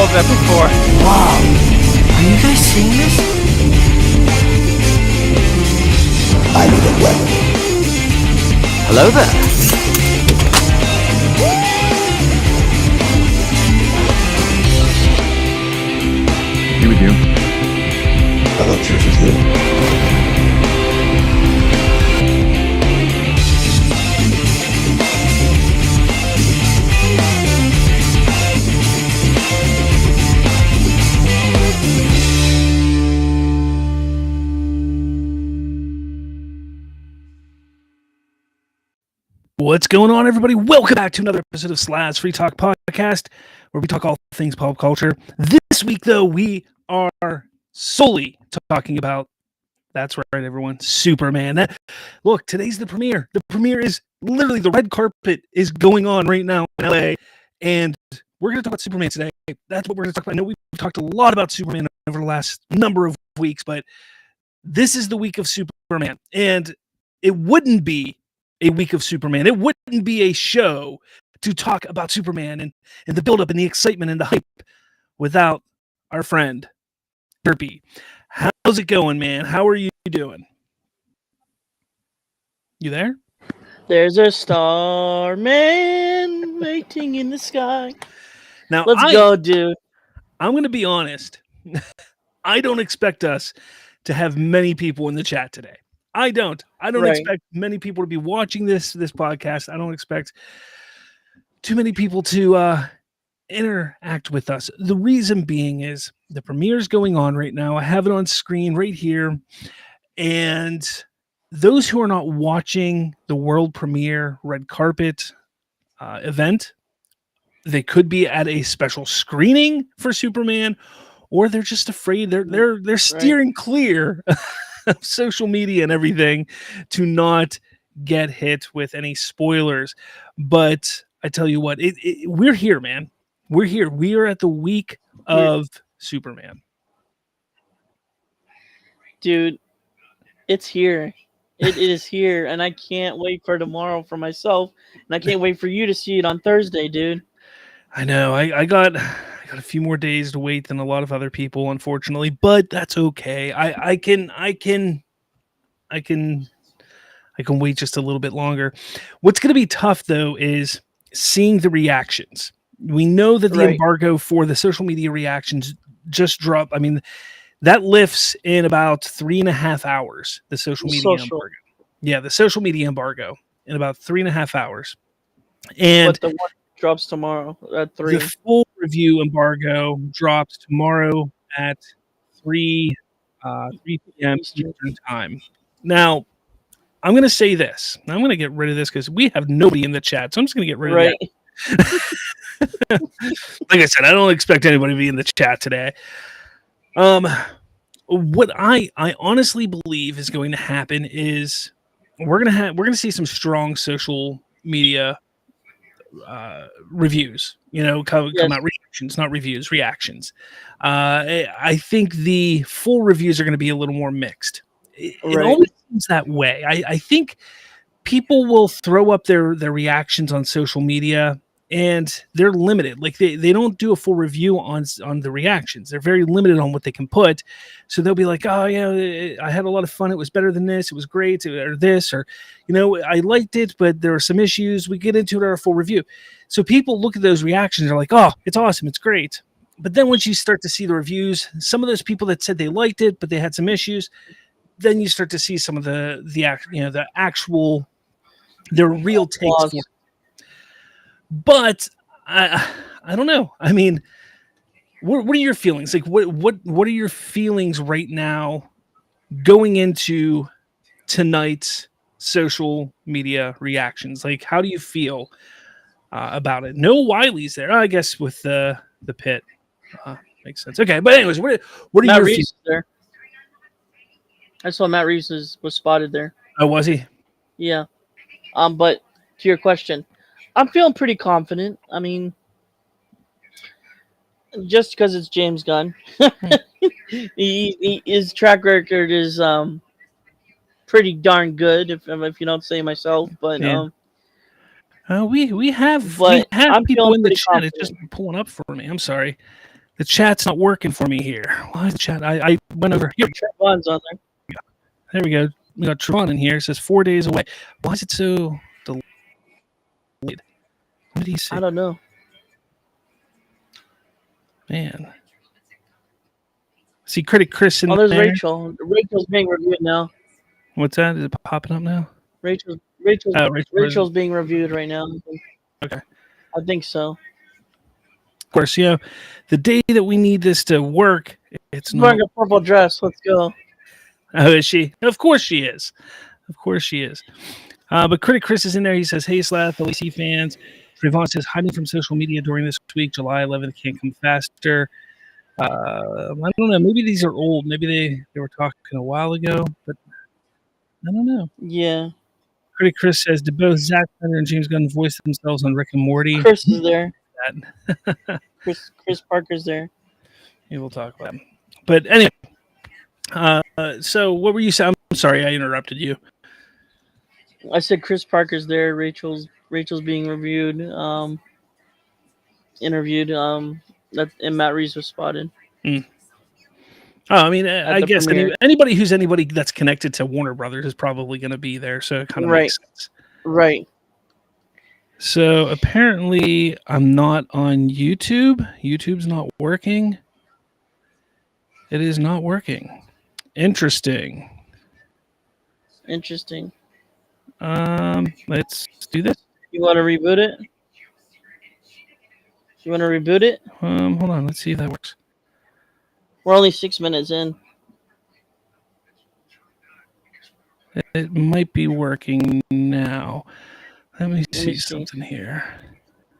of that before. Wow. Are you guys seeing this? I need a weapon. Hello there. He with you. I thought church was good. What's going on, everybody? Welcome back to another episode of Slaz Free Talk Podcast, where we talk all things pop culture. This week, though, we are solely talking about, that's right, everyone, Superman. Look, today's the premiere. The premiere is literally, the red carpet is going on right now in LA, and we're going to talk about Superman today. That's what we're going to talk about. I know we've talked a lot about Superman over the last number of weeks, but this is the week of Superman, and it wouldn't be a week of Superman. It wouldn't be a show to talk about Superman and the buildup and the excitement and the hype without our friend, Derpy. How's it going, man? How are you doing? You there? There's a star man waiting in the sky. Now, Let's go, dude. I'm going to be honest. I don't expect us to have many people in the chat today. I don't expect many people to be watching this podcast. I don't expect too many people to interact with us. The reason being is the premiere is going on right now. I have it on screen right here. And those who are not watching the world premiere red carpet event, they could be at a special screening for Superman, or they're just afraid. They're steering clear of social media and everything to not get hit with any spoilers. But I tell you what, we're here, man. We're here. We are at the week of Superman. Dude, it's here. It is here, and I can't wait for tomorrow for myself, and I can't wait for you to see it on Thursday, dude. I know. I got a few more days to wait than a lot of other people, unfortunately, but that's okay. I can wait just a little bit longer. What's going to be tough, though, is seeing the reactions. We know that the embargo for the social media reactions just dropped. I mean, that lifts in about 3.5 hours. The social media embargo. Yeah, the social media embargo in about 3.5 hours. And but the one drops tomorrow at 3. The full review embargo drops tomorrow at 3 p.m. Eastern time. Now, I'm going to say this. I'm going to get rid of this because we have nobody in the chat, so I'm just going to get rid of that. Like I said, I don't expect anybody to be in the chat today. What I honestly believe is going to happen is we're going to see some strong social media reviews, come out, reactions, not reviews, reactions. I think the full reviews are going to be a little more mixed. It always seems that way. I think people will throw up their reactions on social media, and they're limited. Like they don't do a full review on the reactions. They're very limited on what they can put. So they'll be like, oh, I had a lot of fun. It was better than this. It was great, or this, or, I liked it, but there are some issues. We get into it in our full review. So people look at those reactions. They're like, oh, it's awesome. It's great. But then once you start to see the reviews, some of those people that said they liked it, but they had some issues, then you start to see some of the real takes for it. But I don't know. I mean, what are your feelings? Like, what are your feelings right now going into tonight's social media reactions? Like, how do you feel about it? No Wiley's there, I guess, with the pit. Makes sense. Okay, but anyways, what are Matt your Reeves feelings? there? I saw Matt Reeves was spotted there. Oh, was he? Yeah. But to your question, I'm feeling pretty confident. I mean, just because it's James Gunn, his track record is pretty darn good. If you don't say myself, but Yeah. We have But I'm people feeling in the pretty chat. confident. It's just pulling up for me. I'm sorry. The chat's not working for me here. Why is the chat? I went over here. Trevon's on there. There we go. We got Trevon in here. It says 4 days away. Why is it so delayed? What did he say? I don't know. Man. See Critic Chris in Oh, there's there. Rachel. Rachel's being reviewed now. What's that? Is it popping up now? Rachel's being reviewed right now. Okay. I think so. Of course, the day that we need this to work, it's She's not. wearing a purple dress. Let's go. Oh, is she? Of course she is. Of course she is. But Critic Chris is in there. He says, "Hey, Slath, LAC fans." Trayvon says, "Hiding from social media during this week, July 11th can't come faster." I don't know. Maybe these are old. Maybe they were talking a while ago, but I don't know. Yeah. Critic Chris says, "Did both Zack Snyder and James Gunn voice themselves on Rick and Morty?" Chris is there. That. Chris Parker's there. Yeah, we'll talk about him. But anyway, so what were you saying? I'm sorry, I interrupted you. I said Chris Parker's there. Rachel's being reviewed. Interviewed. And Matt Reeves was spotted. Oh, I mean, I guess anybody that's connected to Warner Brothers is probably going to be there, so it kind of makes sense. Right. So apparently, I'm not on YouTube. YouTube's not working. It is not working. Interesting. Let's do this. You want to reboot it? Hold on. Let's see if that works. We're only 6 minutes in. It might be working now. Let me see something here.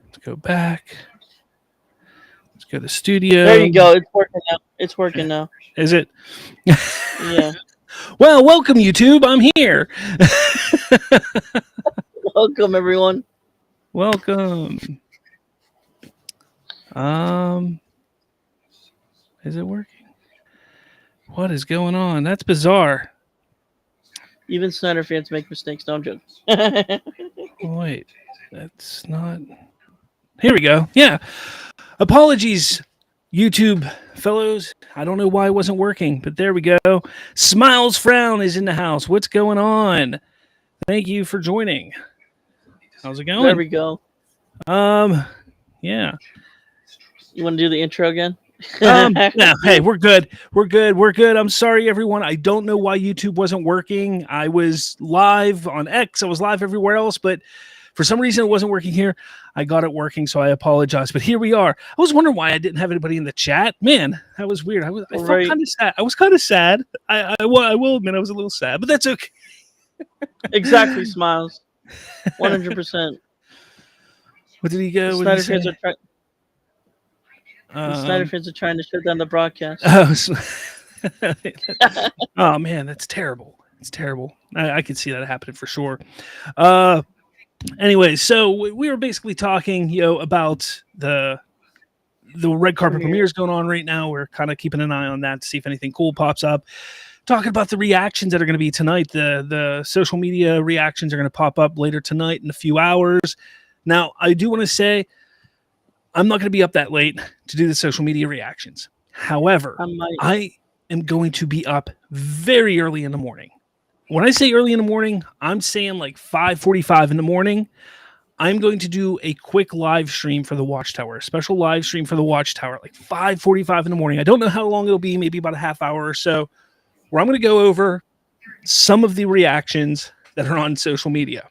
Let's go back. Let's go to studio. There you go. It's working now. Is it? Yeah. Well, welcome, YouTube. I'm here. Welcome, everyone. Welcome. Is it working? What is going on? That's bizarre. Even Snyder fans make mistakes. No, I'm joking. Wait, that's not. Here we go. Yeah. Apologies, YouTube fellows. I don't know why it wasn't working, but there we go. Smiles Frown is in the house. What's going on? Thank you for joining. How's it going? There we go. Yeah. You want to do the intro again? No, hey, we're good. I'm sorry, everyone. I don't know why YouTube wasn't working. I was live on X. I was live everywhere else, but for some reason it wasn't working here. I got it working, so I apologize. But here we are. I was wondering why I didn't have anybody in the chat. Man, that was weird. I felt kind of sad. I was kind of sad. I will admit I was a little sad, but that's okay. Exactly, Smiles. 100%. What did he go? Snyder fans are trying to shut down the broadcast. Oh man, that's terrible. It's terrible. I could see that happening for sure. Anyway, so we were basically talking, about the red carpet premieres going on right now. We're kind of keeping an eye on that to see if anything cool pops up. Talking about the reactions that are going to be tonight. The social media reactions are going to pop up later tonight in a few hours. Now, I do want to say I'm not going to be up that late to do the social media reactions. However, I am going to be up very early in the morning. When I say early in the morning, I'm saying like 5:45 in the morning. I'm going to do a quick live stream for the Watchtower, a special live stream for the Watchtower, like 5:45 in the morning. I don't know how long it'll be, maybe about a half hour or so, where I'm going to go over some of the reactions that are on social media.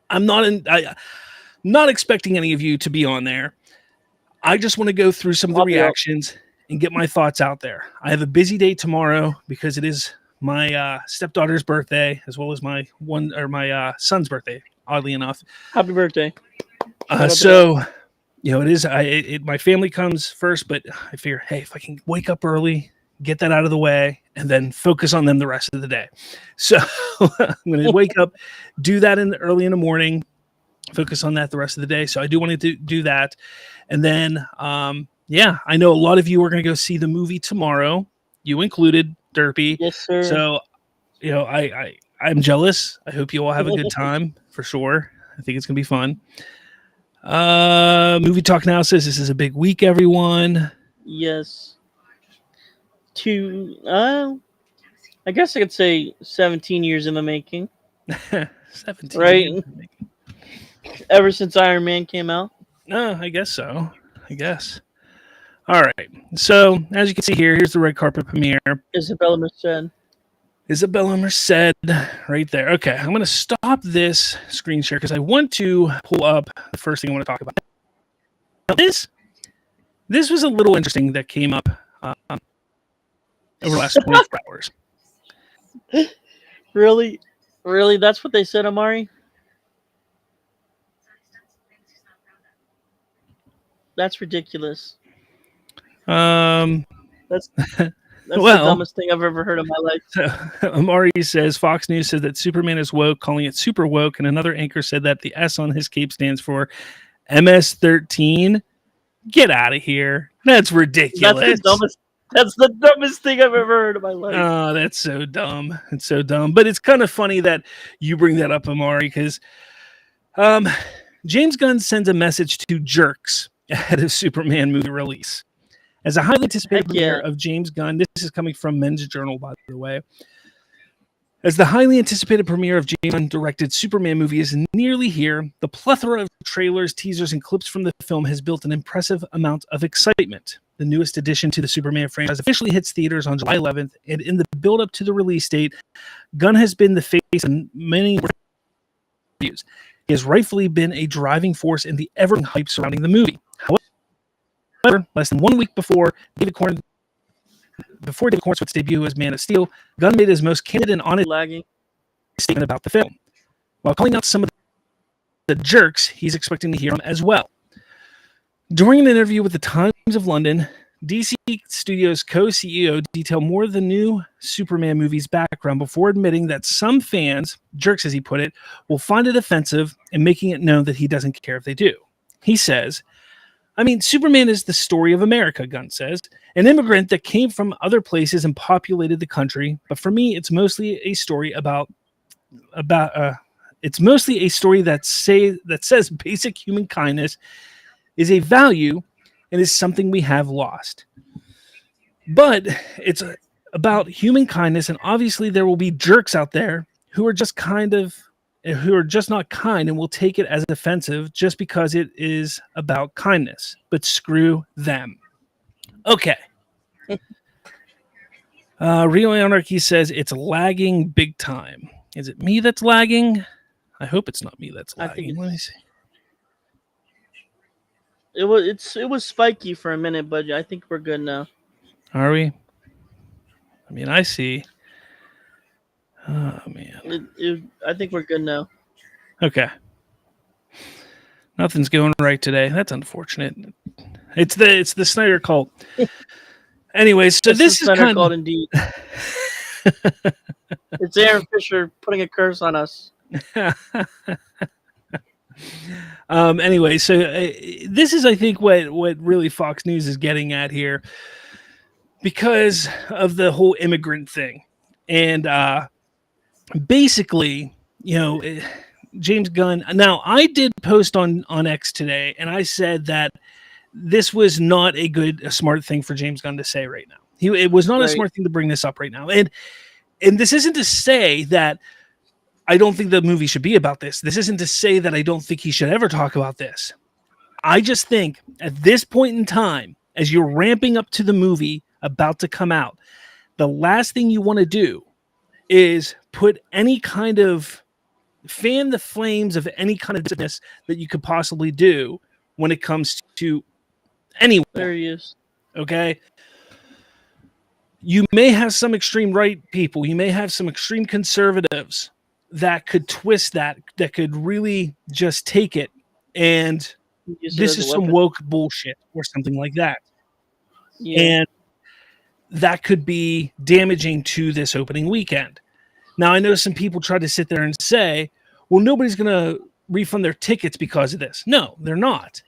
I'm not expecting any of you to be on there. I just want to go through some of the reactions and get my thoughts out there. I have a busy day tomorrow because it is my stepdaughter's birthday as well as my son's birthday, oddly enough. Happy birthday. So, it is. My family comes first, but I figure, hey, if I can wake up early, get that out of the way, and then focus on them the rest of the day. So I'm going to wake up, do that early in the morning, focus on that the rest of the day. So I do want to do that. And then, I know a lot of you are going to go see the movie tomorrow, you included, Derpy. Yes, sir. So, I'm jealous. I hope you all have a good time for sure. I think it's going to be fun. Movie Talk Now says this is a big week, everyone. Yes. I guess I could say 17 years in the making. 17. Right. Ever since Iron Man came out. I guess so. I guess. All right. So, as you can see here, here's the red carpet premiere. Isabella Merced right there. Okay, I'm going to stop this screen share because I want to pull up the first thing I want to talk about. Now, this was a little interesting that came up over the last 24 hours. Really? That's what they said, Amari? That's ridiculous. That's the dumbest thing I've ever heard in my life. So, Amari says Fox News said that Superman is woke, calling it super woke, and another anchor said that the S on his cape stands for MS-13. Get out of here. That's ridiculous. That's the dumbest thing I've ever heard in my life. Oh, that's so dumb. It's so dumb. But it's kind of funny that you bring that up, Amari, because James Gunn sends a message to jerks ahead of Superman movie release. As a highly anticipated premiere of James Gunn, this is coming from Men's Journal, by the way. As the highly anticipated premiere of James Gunn-directed Superman movie is nearly here, the plethora of trailers, teasers, and clips from the film has built an impressive amount of excitement. The newest addition to the Superman franchise officially hits theaters on July 11th, and in the build-up to the release date, Gunn has been the face of many reviews. He has rightfully been a driving force in the ever hype surrounding the movie. However, less than 1 week before David Cornswit's debut as Man of Steel, Gunn made his most candid and honest statement about the film. While calling out some of the jerks he's expecting to hear from as well. During an interview with the Times of London, DC Studios co-CEO detailed more of the new Superman movie's background before admitting that some fans, jerks as he put it, will find it offensive and making it known that he doesn't care if they do. He says, Superman is the story of America, Gunn says, an immigrant that came from other places and populated the country. But for me, it's mostly a story it's mostly a story that says basic human kindness is a value and is something we have lost. But it's about human kindness, and obviously there will be jerks out there who are just not kind and will take it as offensive just because it is about kindness. But screw them. Okay. Real Anarchy says it's lagging big time. Is it me that's lagging? I hope it's not me that's lagging. Let me see. It was spiky for a minute, but I think we're good now. Are we? I see. Oh man. I think we're good now. Okay. Nothing's going right today. That's unfortunate. It's the Snyder Cult. Anyways, so this is Snyder Cult indeed. It's Aaron Fisher putting a curse on us. Anyway, so this is, I think, what really Fox News is getting at here, because of the whole immigrant thing, and basically, James Gunn. Now, I did post on X today, and I said that this was not a smart thing for James Gunn to say right now. It was not a smart thing to bring this up right now, and this isn't to say that I don't think the movie should be about this. This isn't to say that I don't think he should ever talk about this. I just think at this point in time, as you're ramping up to the movie about to come out, the last thing you want to do is put any kind of fan the flames of any kind of business that you could possibly do when it comes to anyone. There he is. Okay? You may have some extreme right people. You may have some extreme conservatives that could twist that could really just take it and this is some woke bullshit or something like that. Yeah. And that could be damaging to this opening weekend. Now, I know some people try to sit there and say, well, nobody's going to refund their tickets because of this. No, they're not.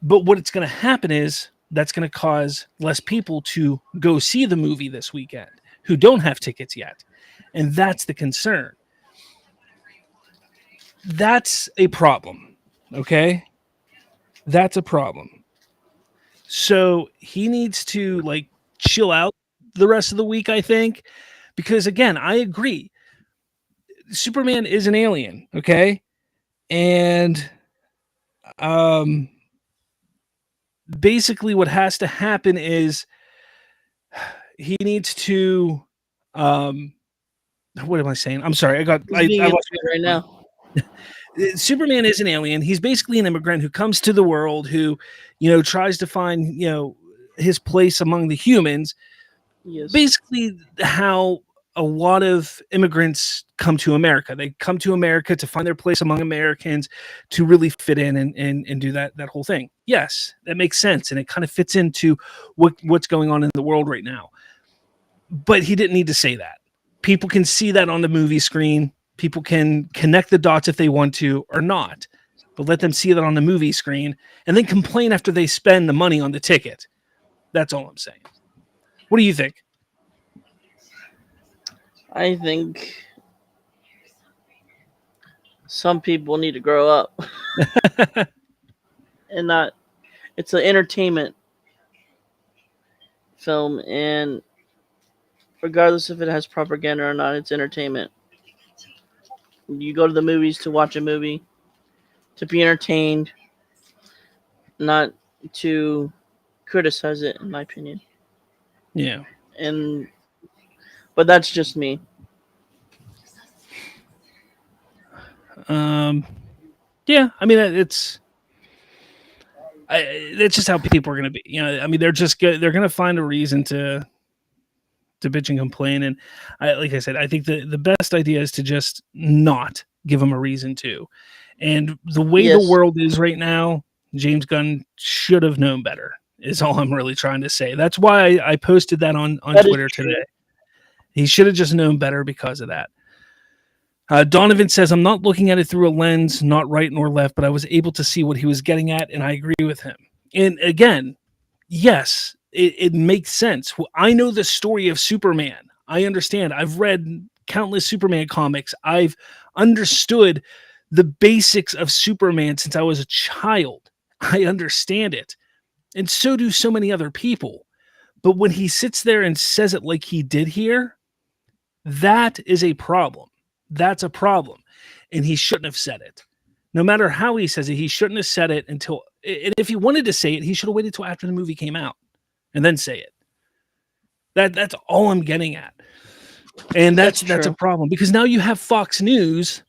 But what it's going to happen is that's going to cause less people to go see the movie this weekend who don't have tickets yet. And that's the concern. That's a problem, okay? That's a problem. So he needs to like chill out the rest of the week, I think, because again, I agree. Superman is an alien, okay? And basically what has to happen is he needs to what am I saying? I'm sorry. I lost right now. Superman is an alien. He's basically an immigrant who comes to the world who, tries to find, his place among the humans. Yes. Basically how a lot of immigrants come to America. They come to America to find their place among Americans, to really fit in and do that whole thing. Yes, that makes sense. And it kind of fits into what's going on in the world right now. But he didn't need to say that. People can see that on the movie screen. People can connect the dots if they want to or not. But let them see that on the movie screen and then complain after they spend the money on the ticket. That's all I'm saying. What do you think? I think some people need to grow up. And not, it's an entertainment film, and regardless if it has propaganda or not, it's entertainment. You go to the movies to watch a movie, to be entertained, not to criticize it, in my opinion. Yeah. But that's just me. Yeah, I mean it's just how people are going to be. I mean they're going to find a reason to bitch and complain. And like I said, I think the best idea is to just not give them a reason to. And the way the world is right now, James Gunn should have known better. Is all I'm really trying to say. That's why I posted that on Twitter today. He should have just known better because of that. Donovan says, I'm not looking at it through a lens, not right nor left, but I was able to see what he was getting at, and I agree with him. And again, yes, it makes sense. I know the story of Superman. I understand. I've read countless Superman comics. I've understood the basics of Superman since I was a child. I understand it. And so do so many other people. But when he sits there and says it like he did here, that is a problem. That's a problem. And he shouldn't have said it. No matter how he says it, he shouldn't have said it until, and if he wanted to say it, he should have waited till after the movie came out and then say it. That's all I'm getting at. And that's a problem, because now you have Fox News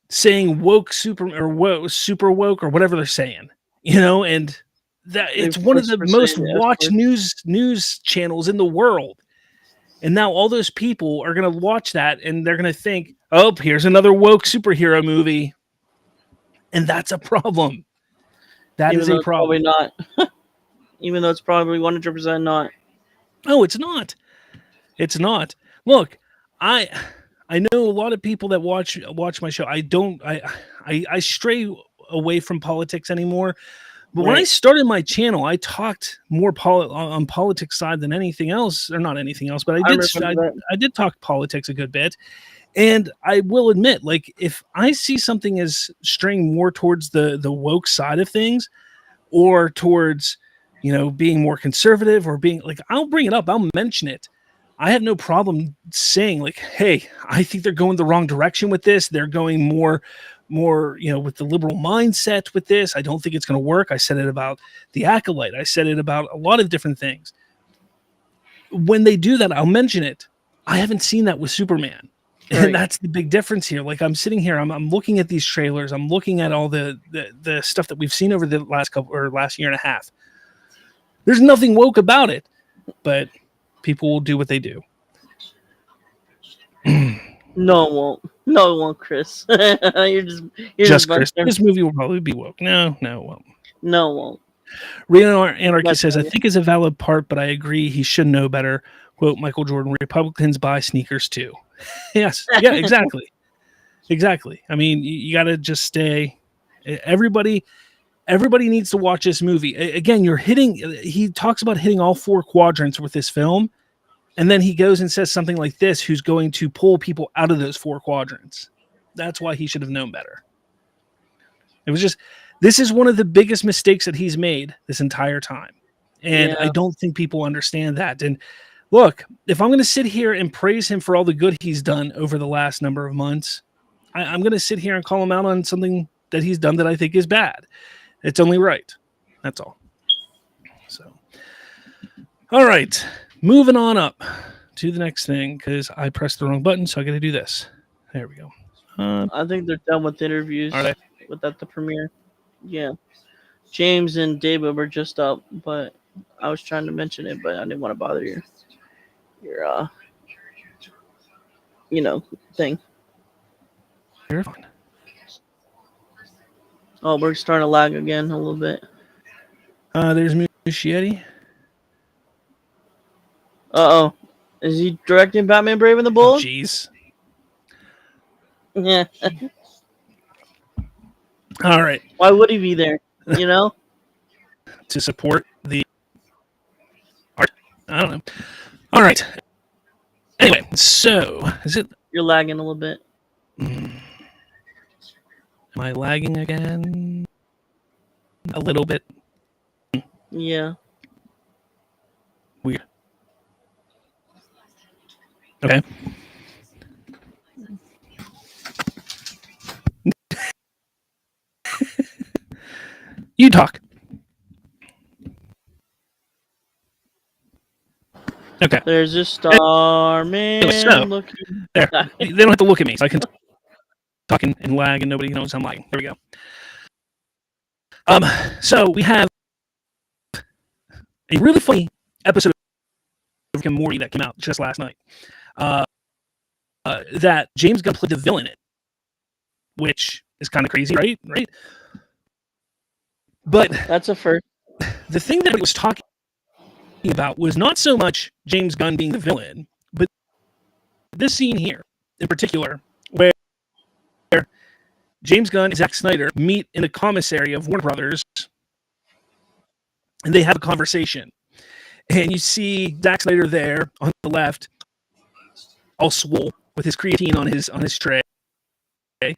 saying woke super woke or whatever they're saying, and that it's one of the most watched news channels in the world. And now all those people are going to watch that and they're going to think, oh, here's another woke superhero movie. And that's a problem. That is a problem. Probably not. Even though it's probably 100% not. Oh, it's not. It's not. Look, I know a lot of people that watch my show. I stray away from politics anymore. But when I started my channel, I talked more on politics side than anything else, or not anything else, but I did talk politics a good bit. And I will admit, like, if I see something as straying more towards the woke side of things, or towards, being more conservative, or being like, I'll bring it up, I'll mention it. I have no problem saying, like, hey, I think they're going the wrong direction with this. They're going more, with the liberal mindset with this. I don't think it's going to work. I said it about The Acolyte. I said it about a lot of different things. When they do that, I'll mention it. I haven't seen that with Superman. Right. And that's the big difference here. Like, I'm sitting here, I'm looking at these trailers. I'm looking at all the stuff that we've seen over the last year and a half. There's nothing woke about it, but people will do what they do. No, it won't. No, it won't, Chris. you're just Chris. This movie will probably be woke. No, it won't. No, it won't. Reno Anarchy says, I think is a valid part, but I agree he should know better. Quote, Michael Jordan, Republicans buy sneakers too. Yes. Yeah, exactly. Exactly. I mean, you got to just stay. Everybody needs to watch this movie. Again, he talks about hitting all four quadrants with this film. And then he goes and says something like this, who's going to pull people out of those four quadrants. That's why he should have known better. It was just, This is one of the biggest mistakes that he's made this entire time. And I Yeah. don't think people understand that. And look, if I'm going to sit here and praise him for all the good he's done over the last number of months, I'm going to sit here and call him out on something that he's done that I think is bad. It's only right. That's all. So, all right, moving on up to the next thing because I pressed the wrong button, so I got to do this. There we go. I think they're done with interviews All right. without the premiere. Yeah. James and David were just up, but I was trying to mention it, but I didn't want to bother your thing. You're fine. Oh, we're starting to lag again a little bit. There's Muschietti. Uh-oh. Is he directing Batman Brave and the Oh, Bold? jeez. Yeah. All right. Why would he be there? You know? To support the art. I don't know. All right. Anyway, so is it? You're lagging a little bit. Am I lagging again? A little bit. Yeah. Weird. Okay. You talk. Okay. There's a star man so- looking. There. They don't have to look at me, so I can talk and lag, and nobody knows I'm lagging. There we go. So we have a really funny episode of Rick and Morty that came out just last night. That James Gunn played the villain in it, which is kind of crazy, right? Right. But That's a first. the thing that he was talking about was not so much James Gunn being the villain, but this scene here in particular, where James Gunn and Zack Snyder meet in the commissary of Warner Brothers, and they have a conversation. And you see Zack Snyder there on the left, all swole with his creatine on his tray. And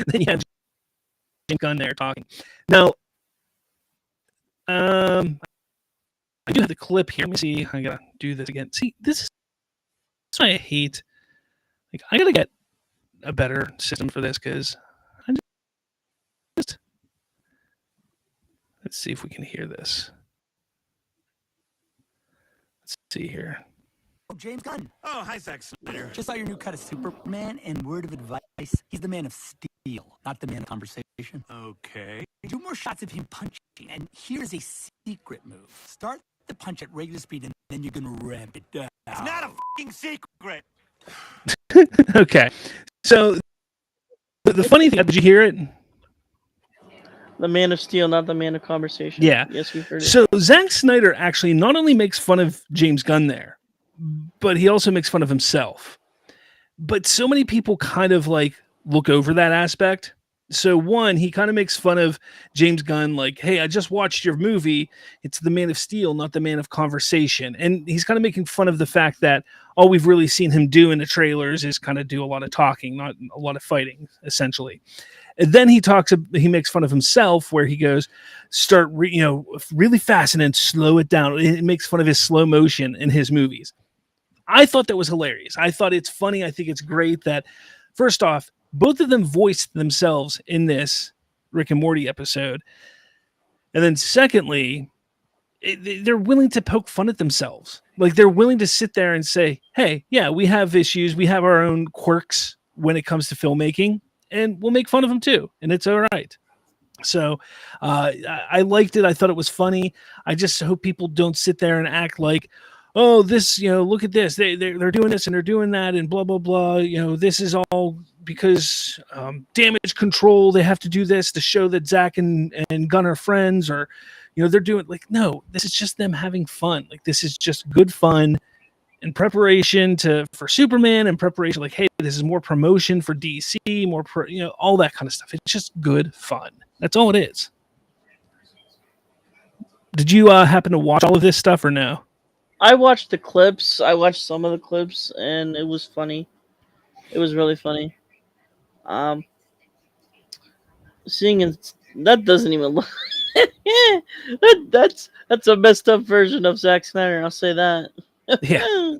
then you have James Gunn there talking. Now, I do have the clip here. Let me see. I gotta do this again. See, this is what I hate. Like, I gotta get a better system for this because I just let's see if we can hear this. Let's see here. James Gunn. Oh, hi, Zack Snyder. Just saw your new cut of Superman, and word of advice, he's the man of steel, not the man of conversation. Okay. Do more shots of him punching, and here's a secret move. Start the punch at regular speed, and then you're gonna ramp it down. It's not a f***ing secret. Okay, so the funny thing, did you hear it? The Man of Steel, not the Man of Conversation. Yeah. Yes, we've heard it. So Zack Snyder actually not only makes fun of James Gunn there, but he also makes fun of himself. But so many people kind of like look over that aspect. So one, he kind of makes fun of James Gunn, like, hey, I just watched your movie. It's the Man of Steel, not the Man of Conversation. And he's kind of making fun of the fact that all we've really seen him do in the trailers is kind of do a lot of talking, not a lot of fighting, essentially. And then he makes fun of himself where he goes, start, really fast and then slow it down. It makes fun of his slow motion in his movies. I thought that was hilarious. I thought it's funny. I think it's great that, first off, both of them voiced themselves in this Rick and Morty episode. And then secondly, they're willing to poke fun at themselves. Like, they're willing to sit there and say, hey, yeah, we have issues. We have our own quirks when it comes to filmmaking, and we'll make fun of them too. And it's all right. So I liked it. I thought it was funny. I just hope people don't sit there and act like, oh, this, look at this. They're doing this and they're doing that and blah, blah, blah. This is all because damage control. They have to do this to show that Zach and Gunn are friends, or, they're doing like, no, this is just them having fun. Like, this is just good fun in preparation for Superman, and preparation, like, hey, this is more promotion for DC, all that kind of stuff. It's just good fun. That's all it is. Did you happen to watch all of this stuff or no? I watched the clips. I watched some of the clips, and it was funny. It was really funny. seeing it, that doesn't even look. That's a messed up version of Zack Snyder. I'll say that. Yeah.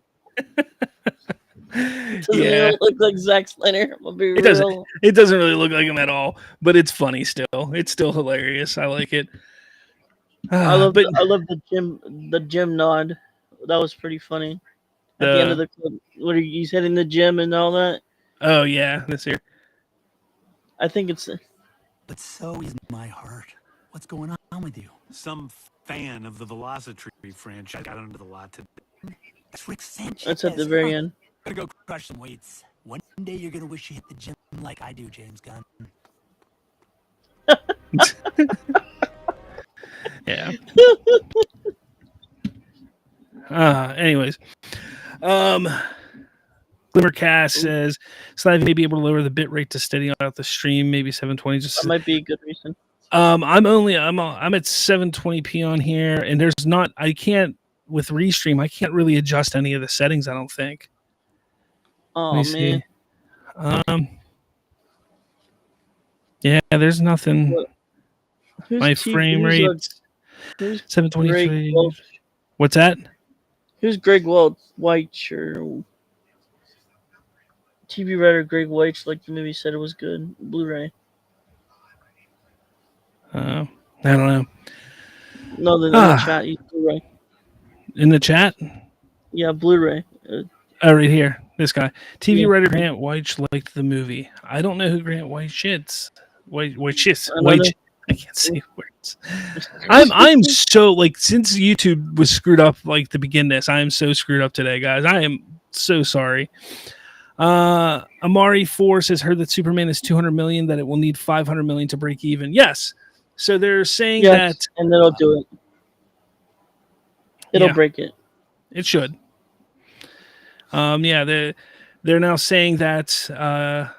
Doesn't Yeah. even look like Zack Snyder. I'll be It doesn't. real. It doesn't really look like him at all, but it's funny still. It's still hilarious. I like it. I love but I love the gym nod. That was pretty funny. At the end of the clip, what he's hitting the gym and all that. oh yeah, this here. I think it's But so is my heart. What's going on with you? Some fan of the Velocitree franchise got under the lot today. It's Rick Sanchez. that's at the very end. Gotta go crush some weights. One day you're gonna wish you hit the gym like I do, James Gunn. Yeah. Anyways, Glimmercast says Slavy may be able to lower the bit rate to steady out the stream, maybe 720. That Just might be a good reason. I'm at 720p on here, and there's not. I can't with Restream. I can't really adjust any of the settings. I don't think. Oh Let me man, see. Yeah, there's nothing. What? Who's My T- frame who's, rate who's 723. Greg Welch? What's that? Who's Greg Welch? White or TV writer Greg White, like the movie said it was good. Blu-ray. I don't know. No, the chat. Use Blu-ray. In the chat? Yeah, Blu-ray. Oh, right here. This guy. TV Yeah. writer Grant White liked the movie. I don't know who Grant White shits. White shits. Another- I can't say words. I'm so like since YouTube was screwed up like to begin this, I am so screwed up today, guys. I am so sorry. Amari Force has heard that Superman is 200 million, that it will need 500 million to break even. Yes. So they're saying Yes, that and it'll do it. It'll Yeah. break it. it should. Yeah, they're now saying that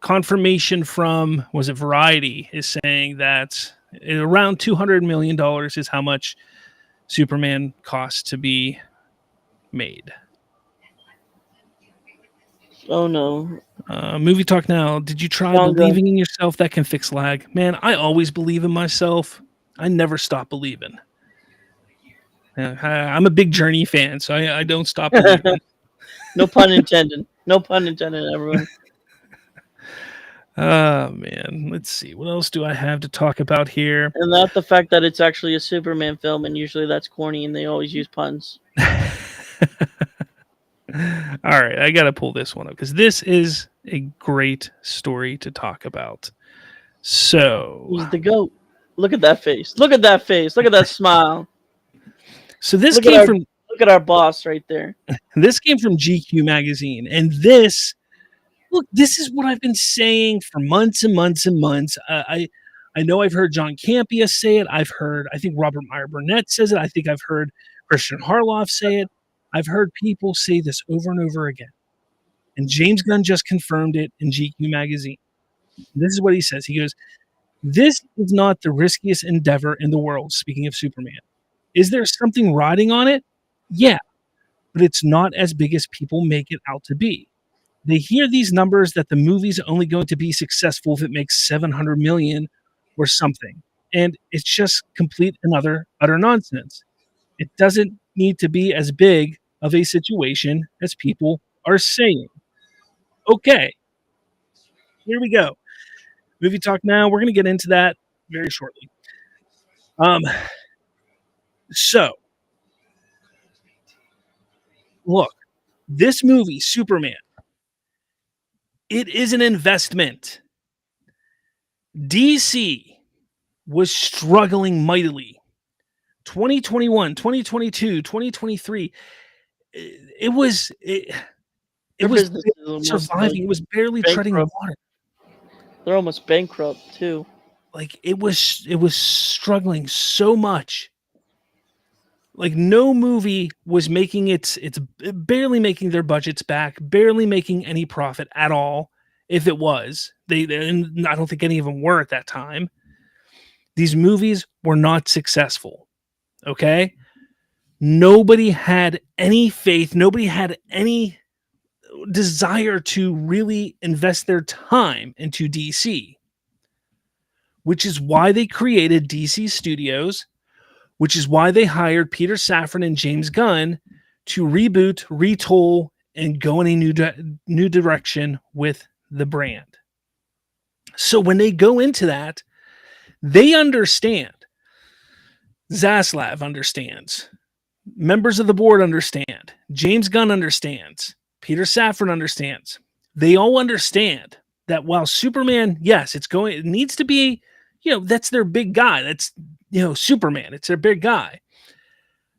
confirmation from Variety is saying that around $200 million is how much Superman costs to be made. Oh no. Movie Talk Now. Did you try Manga. believing in yourself? That can fix lag. Man, I always believe in myself. I never stop believing. I'm a big Journey fan, so I don't stop believing. No pun intended. No pun intended, everyone. Oh, man. Let's see. What else do I have to talk about here? And not the fact that it's actually a Superman film, and usually that's corny, and they always use puns. All right. I got to pull this one up because this is a great story to talk about. So, He's the GOAT. Look at that face. Look at that face. Look at that smile. this Look at came our- from Look at our boss right there. GQ magazine, and this is what I've been saying for months and months and months. I know I've heard John Campea say it. I think Robert Meyer Burnett says it. I think I've heard Christian Harloff say it. I've heard people say this over and over again. And James Gunn just confirmed it in GQ magazine. This is what he says. He goes, "This is not the riskiest endeavor in the world," speaking of Superman. "Is there something riding on it? Yeah, but it's not as big as people make it out to be. They hear these numbers that the movie's only going to be successful if it makes 700 million or something. And it's just complete and utter nonsense. It doesn't need to be as big of a situation as people are saying." Okay, here we go. Movie Talk Now. We're going to get into that very shortly. So, look, this movie, Superman, it is an investment. DC was struggling mightily. 2021, 2022, 2023. It was Their was business is almost surviving. It was barely treading bankrupt. water. They're almost bankrupt too. Like it was struggling so much. Like no movie was making it's barely making their budgets back, barely making any profit at all. If it was, and I don't think any of them were at that time. These movies were not successful. Okay, nobody had any faith. Nobody had any desire to really invest their time into DC. which is why they created DC Studios, which is why they hired Peter Safran and James Gunn to reboot, retool, and go in a new direction with the brand. So when they go into that, they understand. Zaslav understands. Members of the board understand. James Gunn understands. Peter Safran understands. They all understand that while Superman, yes, it needs to be, that's their big guy. That's, Superman. It's their big guy.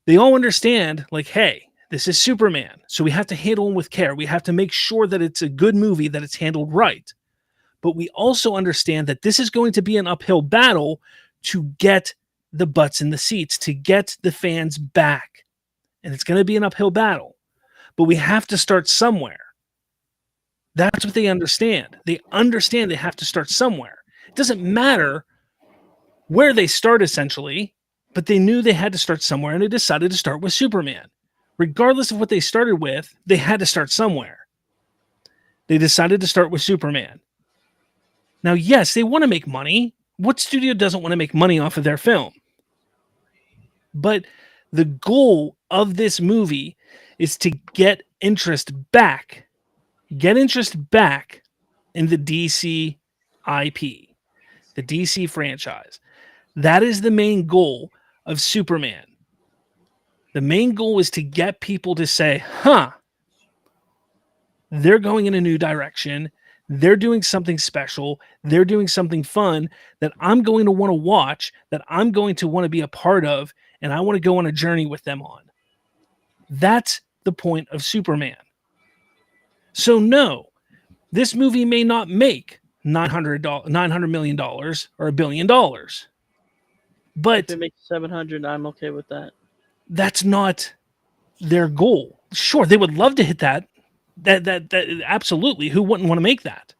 They all understand, like, hey, this is Superman. So we have to handle him with care. We have to make sure that it's a good movie, that it's handled right. But we also understand that this is going to be an uphill battle to get the butts in the seats, to get the fans back. And it's going to be an uphill battle. But we have to start somewhere. That's what they understand. They understand they have to start somewhere. It doesn't matter where they start, essentially, but they knew they had to start somewhere, and they decided to start with Superman. Regardless of what they started with, they had to start somewhere. They decided to start with Superman. Now, yes, they want to make money. What studio doesn't want to make money off of their film? But the goal of this movie is to get interest back. Get interest back in the DC IP, the DC franchise. That is the main goal of Superman. The main goal is to get people to say, they're going in a new direction. They're doing something special. They're doing something fun that I'm going to want to watch, that I'm going to want to be a part of, and I want to go on a journey with them on. That's the point of Superman. So no, this movie may not make $900 million or $1 billion. But if it makes 700, I'm okay with that. That's not their goal. Sure, they would love to hit that. That absolutely. Who wouldn't want to make that?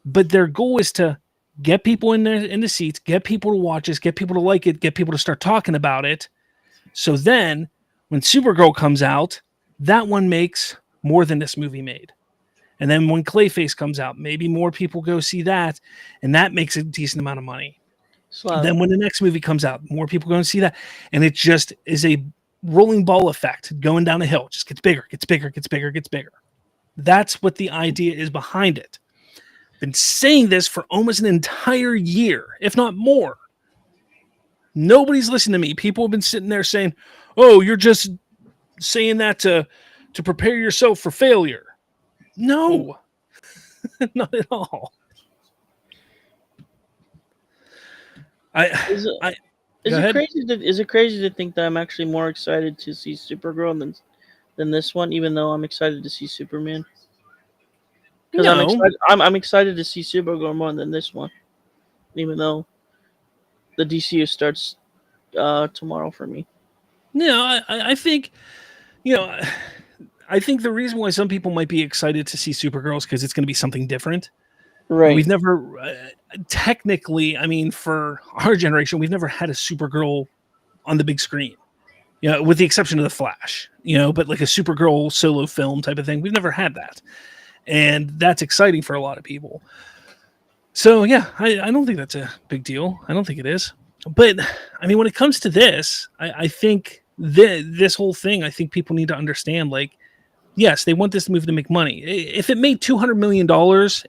But their goal is to get people in the seats, get people to watch this, get people to like it, get people to start talking about it. So then, when Supergirl comes out, that one makes more than this movie made. And then when Clayface comes out, maybe more people go see that, and that makes a decent amount of money. Then when the next movie comes out, more people go and see that. And it just is a rolling ball effect going down a hill. It just gets bigger, gets bigger, gets bigger, gets bigger. That's what the idea is behind it. I've been saying this for almost an entire year, if not more. Nobody's listening to me. People have been sitting there saying, oh, you're just saying that to prepare yourself for failure. No, not at all. Is it crazy to think that I'm actually more excited to see Supergirl than this one, even though I'm excited to see Superman? Because I'm excited to see Supergirl more than this one, even though the DCU starts tomorrow for me. No, I think, I think the reason why some people might be excited to see Supergirl is because it's going to be something different. Right. We've never, technically, I mean, for our generation, we've never had a Supergirl on the big screen. With the exception of The Flash, but like a Supergirl solo film type of thing. We've never had that. And that's exciting for a lot of people. So, yeah, I don't think that's a big deal. I don't think it is. But, I mean, when it comes to this, I think this whole thing, I think people need to understand, like, yes, they want this movie to make money. If it made $200 million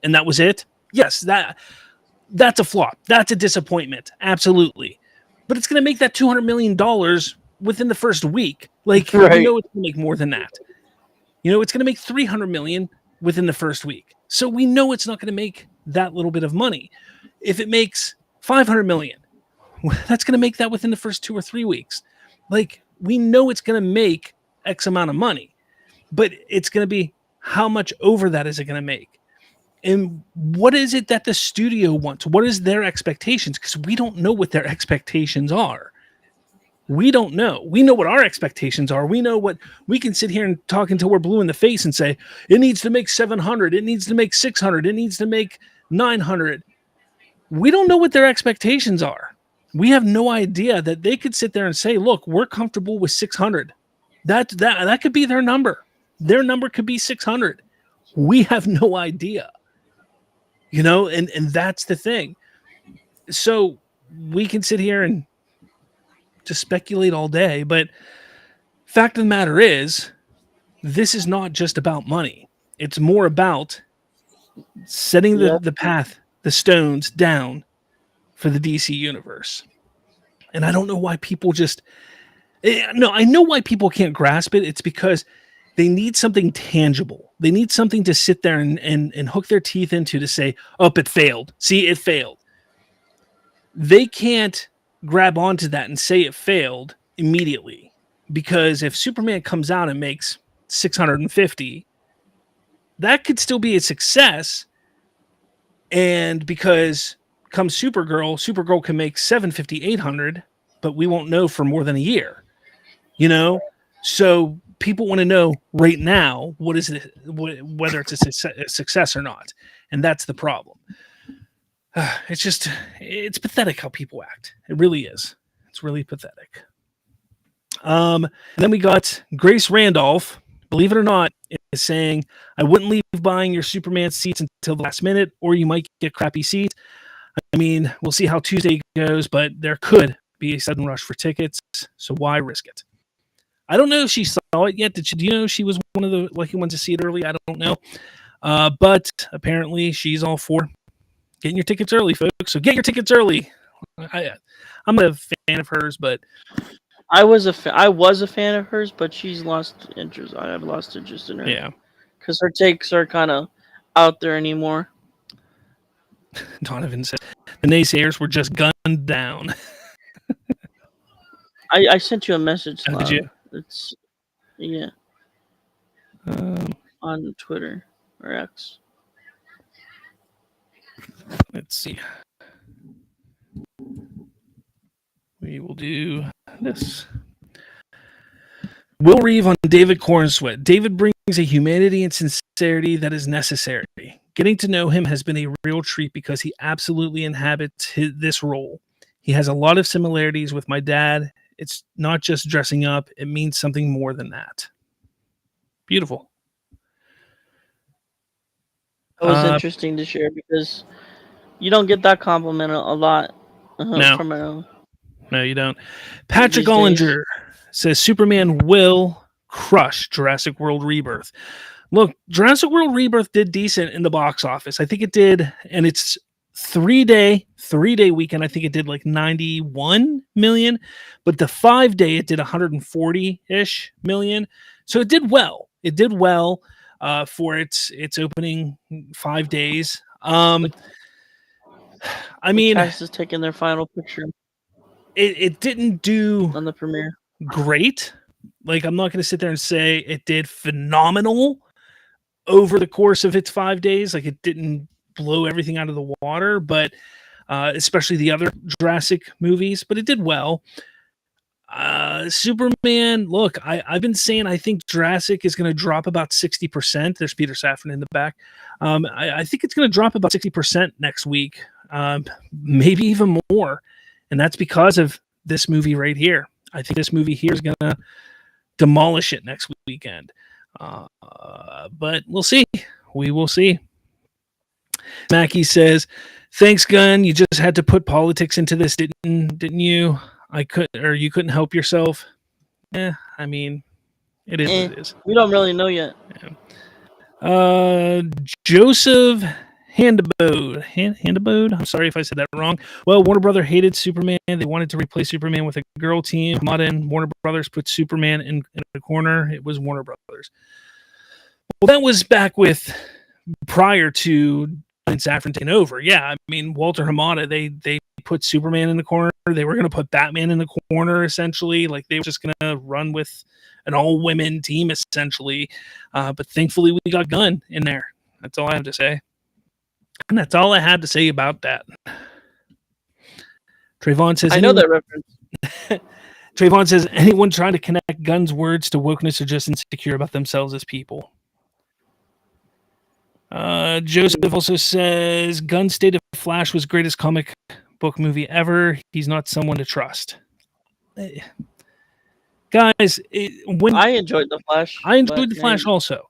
and that was it, yes, that's a flop. That's a disappointment. Absolutely. But it's going to make that $200 million within the first week. Like, right. It's going to make more than that. It's going to make $300 million within the first week. So we know it's not going to make that little bit of money. If it makes $500 million, that's going to make that within the first 2 or 3 weeks. Like, we know it's going to make X amount of money. But it's going to be how much over that is it going to make? And what is it that the studio wants? What is their expectations? Because we don't know what their expectations are. We don't know. We know what our expectations are. We know what we can sit here and talk until we're blue in the face and say, it needs to make 700. It needs to make 600. It needs to make 900. We don't know what their expectations are. We have no idea that they could sit there and say, look, we're comfortable with 600. That could be their number. Their number could be 600. We have no idea. And that's the thing. So we can sit here and just speculate all day, but fact of the matter is, this is not just about money. It's more about setting the path, the stones down for the DC universe. And I don't know why people just no, I know why people can't grasp it. It's because they need something tangible. They need something to sit there and hook their teeth into to say, oh, it failed. See, it failed. They can't grab onto that and say it failed immediately, because if Superman comes out and makes 650, that could still be a success. And because comes Supergirl can make 750, 800, but we won't know for more than a year, So people want to know right now, what is it, whether it's a success or not. And that's the problem. It's pathetic how people act. It really is. It's really pathetic. Then we got Grace Randolph, believe it or not, is saying, I wouldn't leave buying your Superman seats until the last minute, or you might get crappy seats. I mean, we'll see how Tuesday goes, but there could be a sudden rush for tickets, so why risk it? I don't know if she saw it yet. Do you know she was one of the lucky ones to see it early? I don't know. But apparently she's all for getting your tickets early, folks. So get your tickets early. I'm a fan of hers, but I was a fan of hers, but she's lost interest. I have lost interest in her. Yeah, because her takes are kind of out there anymore. Donovan said the naysayers were just gunned down. I sent you a message. Did you? Yeah. On Twitter or X. Let's see. We will do this. Will Reeve on David Cornsweet. David brings a humanity and sincerity that is necessary. Getting to know him has been a real treat because he absolutely inhabits this role. He has a lot of similarities with my dad. It's not just dressing up. It means something more than that. Beautiful. It was interesting to share because you don't get that compliment a lot No. from a... No, you don't. Patrick Ollinger says Superman will crush Jurassic World Rebirth. Look, Jurassic World Rebirth did decent in the box office. I think it did, and it's three-day weekend. I think it did like 91 million, but the 5-day it did 140-ish million. So it did well. It did well for its opening 5 days. I mean, Cast is taking their final picture. It didn't do on the premiere great. Like, I'm not going to sit there and say it did phenomenal over the course of its 5 days. Like, it didn't blow everything out of the water, but especially the other Jurassic movies, but it did well. Superman, look, I've been saying I think Jurassic is going to drop about 60%. There's Peter Safran in the back. I think it's going to drop about 60% next week, maybe even more. And that's because of this movie right here. I think this movie here is going to demolish it next weekend. But we'll see. We will see. Mackie says, thanks, Gunn. You just had to put politics into this, didn't you? You couldn't help yourself. I mean, it is what it is. We don't really know yet. Yeah. Joseph Handabode. I'm sorry if I said that wrong. Well, Warner Brothers hated Superman. They wanted to replace Superman with a girl team. Modern Warner Brothers put Superman in a corner. It was Warner Brothers. Well, that was back with prior to Safran taking over. Yeah, I mean, Walter Hamada, they put Superman in the corner. They were going to put Batman in the corner, essentially. Like, they were just going to run with an all-women team, essentially. But thankfully, we got Gunn in there. That's all I have to say. And that's all I had to say about that. Trayvon says, I know that reference. Trayvon says, anyone trying to connect Gunn's words to wokeness are just insecure about themselves as people. Joseph also says, Gunn's State of Flash was greatest comic book movie ever. He's not someone to trust. Guys, I enjoyed The Flash. I enjoyed The Flash also.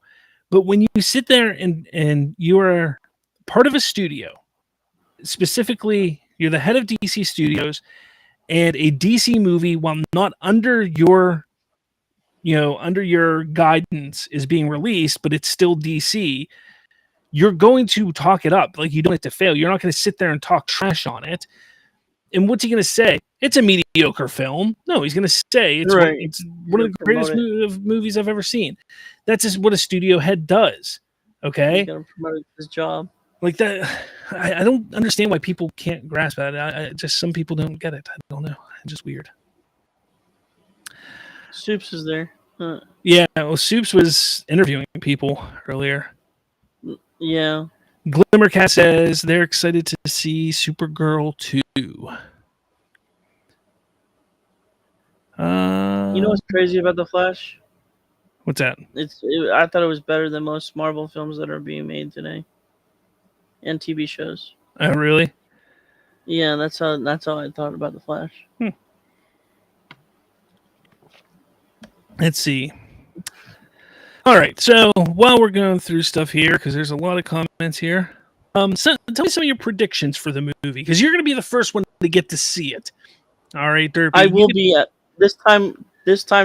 But when you sit there and you are part of a studio, specifically You're the head of DC Studios, and a DC movie, while not under your guidance, is being released, but it's still DC. You're going to talk it up like you don't want it to fail. You're not going to sit there and talk trash on it. And what's he going to say? It's a mediocre film. No, he's going to say it's one of the greatest movies I've ever seen. That's just what a studio head does. Okay, He's gonna promote his job. like that. I don't understand why people can't grasp that. I just some people don't get it. I don't know. It's just weird. Soups is there. Yeah, well, Soups was interviewing people earlier. Yeah. Glimmercat says they're excited to see Supergirl 2. You know what's crazy about The Flash? What's that? I thought it was better than most Marvel films that are being made today, and TV shows. Oh, really? Yeah, that's how I thought about The Flash. Let's see. All right, so while we're going through stuff here, because there's a lot of comments here, so tell me some of your predictions for the movie, because you're going to be the first one to get to see it. All right, Derpy. I will be at this time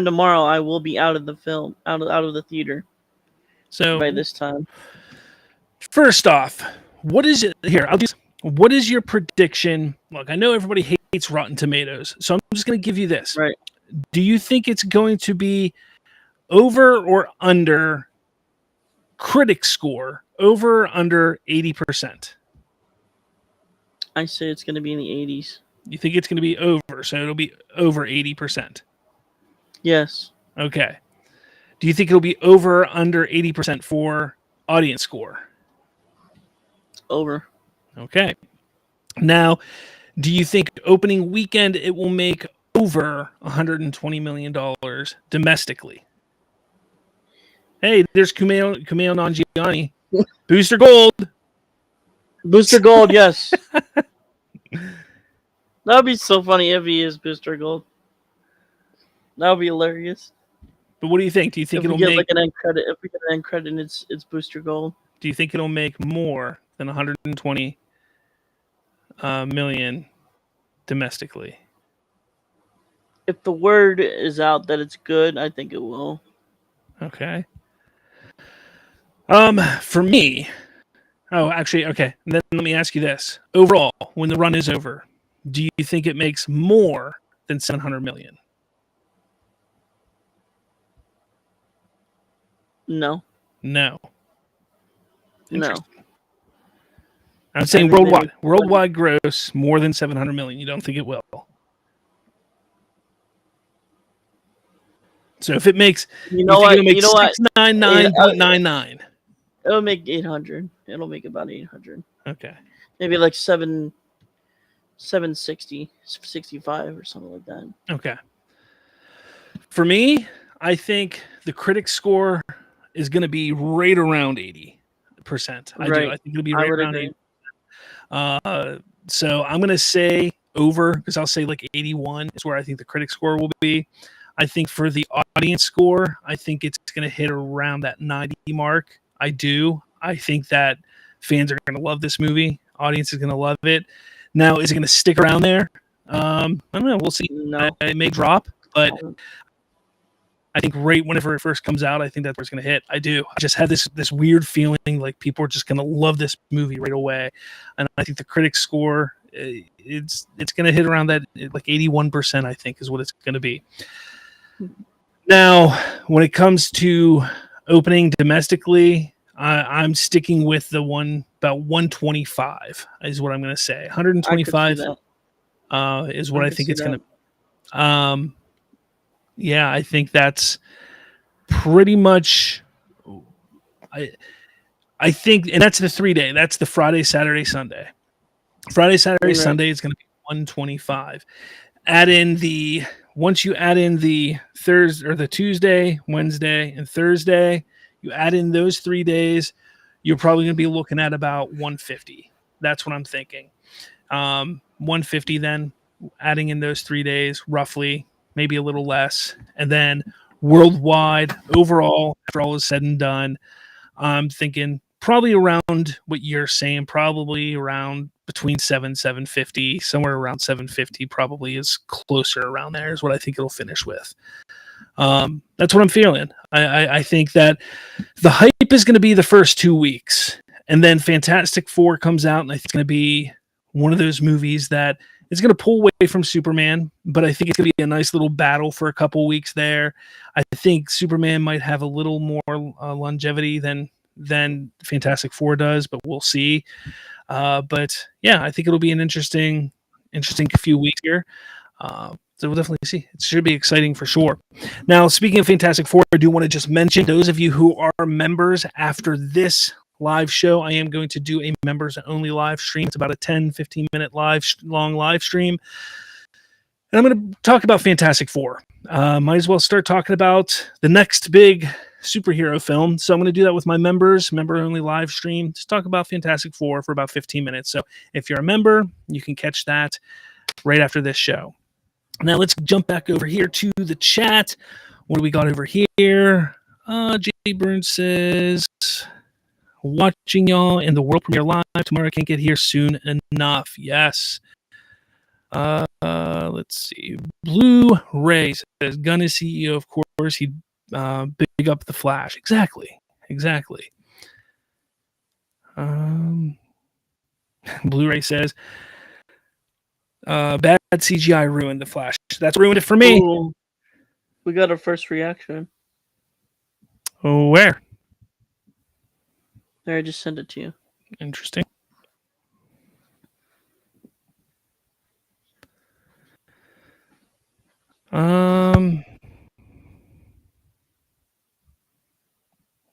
tomorrow. I will be out of the film, out of the theater. So by this time, first off, what is it here? What is your prediction? Look, I know everybody hates Rotten Tomatoes, so I'm just going to give you this. right? Do you think it's going to be over or under critic score? Over or under 80%? I say it's going to be in the 80s. You think it's going to be over, so it'll be over 80%. Yes. Okay. Do you think it'll be over or under 80% for audience score? Over. Okay. Now, do you think opening weekend it will make over $120 million domestically? Hey, there's Kumail Nanjiani. Booster Gold. Booster Gold, yes. That would be so funny if he is Booster Gold. That would be hilarious. But what do you think? Do you think If we it'll get make? like an end credit, if we get an end credit, and it's Booster Gold. Do you think it'll make more than 120 million domestically? If the word is out that it's good, I think it will. Okay. For me, actually, okay. Then let me ask you this: overall, when the run is over, do you think it makes more than 700 million? No. No. No. Interesting. I'm saying worldwide gross more than 700 million. You don't think it will? So if it makes, You know what? You know what? 699.99. It'll make 800. It'll make about 800. Okay. Maybe like 760, 65 or something like that. Okay. For me, I think the critic score is going to be right around 80%. I do. I think it'll be right around 80%. So I'm going to say over, because I'll say like 81 is where I think the critic score will be. I think for the audience score, I think it's going to hit around that 90 mark. I do. I think that fans are going to love this movie. Audience is going to love it. Now, is it going to stick around there? I don't know. We'll see. No. It may drop, but I think right whenever it first comes out, I think that's where it's going to hit. I do. I just had this weird feeling like people are just going to love this movie right away, and I think the critic score it's going to hit around that like 81%. I think is what it's going to be. Now, when it comes to opening domestically, I'm sticking with the one about 125 is what I'm going to say. 125 is what I think it's going to. Yeah, I think that's pretty much. I think, and that's the 3-day. That's the Friday, Saturday, Sunday. Friday, Saturday, Sunday is going to be 125. Once you add in the Thursday or the Tuesday, Wednesday, and Thursday, you add in those 3 days, you're probably going to be looking at about 150. That's what I'm thinking. 150 then, adding in those 3 days, roughly, maybe a little less. And then worldwide, overall, after all is said and done, I'm thinking probably around what you're saying, probably around between 750, somewhere around 750 probably is closer around there is what I think it'll finish with. That's what I'm feeling. I think that the hype is going to be the first 2 weeks, and then Fantastic Four comes out, and I think it's going to be one of those movies that is going to pull away from Superman, but I think it's going to be a nice little battle for a couple weeks there. I think Superman might have a little more longevity than Fantastic Four does, but we'll see. But yeah, I think it'll be an interesting few weeks here. So we'll definitely see. It should be exciting for sure. Now, speaking of Fantastic Four, I do want to just mention those of you who are members after this live show, I am going to do a members only live stream. It's about a 10-15 minute long live stream. And I'm going to talk about Fantastic Four. Might as well start talking about the next big superhero film. So I'm going to do that with my members, member only live stream. Just talk about Fantastic Four for about 15 minutes. So if you're a member, you can catch that right after this show. Now let's jump back over here to the chat. What do we got over here? Jay Burns says, watching y'all in the world premiere live tomorrow. Can't get here soon enough. Yes. Let's see. Blue Ray says, Gunn is CEO, of course. He'd big up the Flash. Exactly. Blue Ray says, bad CGI ruined the Flash. That's ruined it for me. Ooh, we got our first reaction. Oh, where? There, I just sent it to you. Interesting.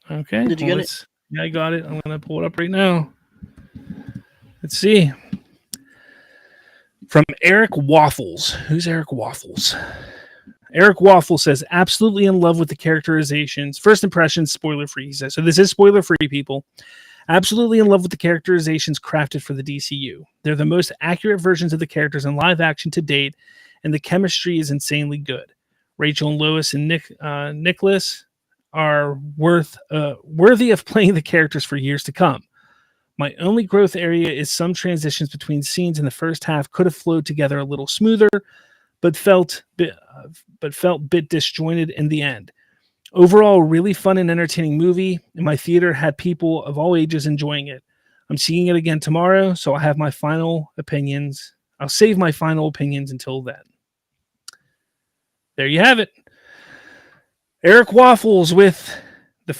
Okay. Did you get it? Yeah, I got it. I'm gonna pull it up right now. Let's see. From Eric Waffles. Who's Eric Waffles? Eric Waffle says, absolutely in love with the characterizations. First impressions, spoiler-free, he says. So this is spoiler-free, people. Absolutely in love with the characterizations crafted for the DCU. They're the most accurate versions of the characters in live action to date, and the chemistry is insanely good. Rachel and Lois and Nicholas are worthy of playing the characters for years to come. My only growth area is some transitions between scenes in the first half could have flowed together a little smoother, but felt bit disjointed in the end. Overall, really fun and entertaining movie, and my theater had people of all ages enjoying it. I'm seeing it again tomorrow, so I'll have my final opinions. I'll save my final opinions until then. There you have it. Eric Waffles with the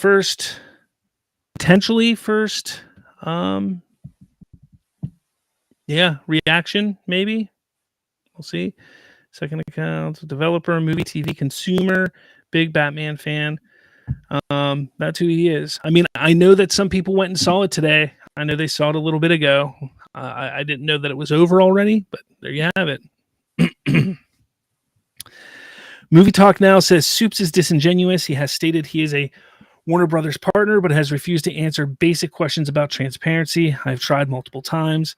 potentially first reaction, maybe. We'll see. Second account, developer, movie, TV consumer, big Batman fan. That's who he is. I mean, I know that some people went and saw it today. I know they saw it a little bit ago. I didn't know that it was over already, but there you have it. Movie Talk Now says Soups is disingenuous. He has stated he is a Warner Brothers partner, but has refused to answer basic questions about transparency. I've tried multiple times.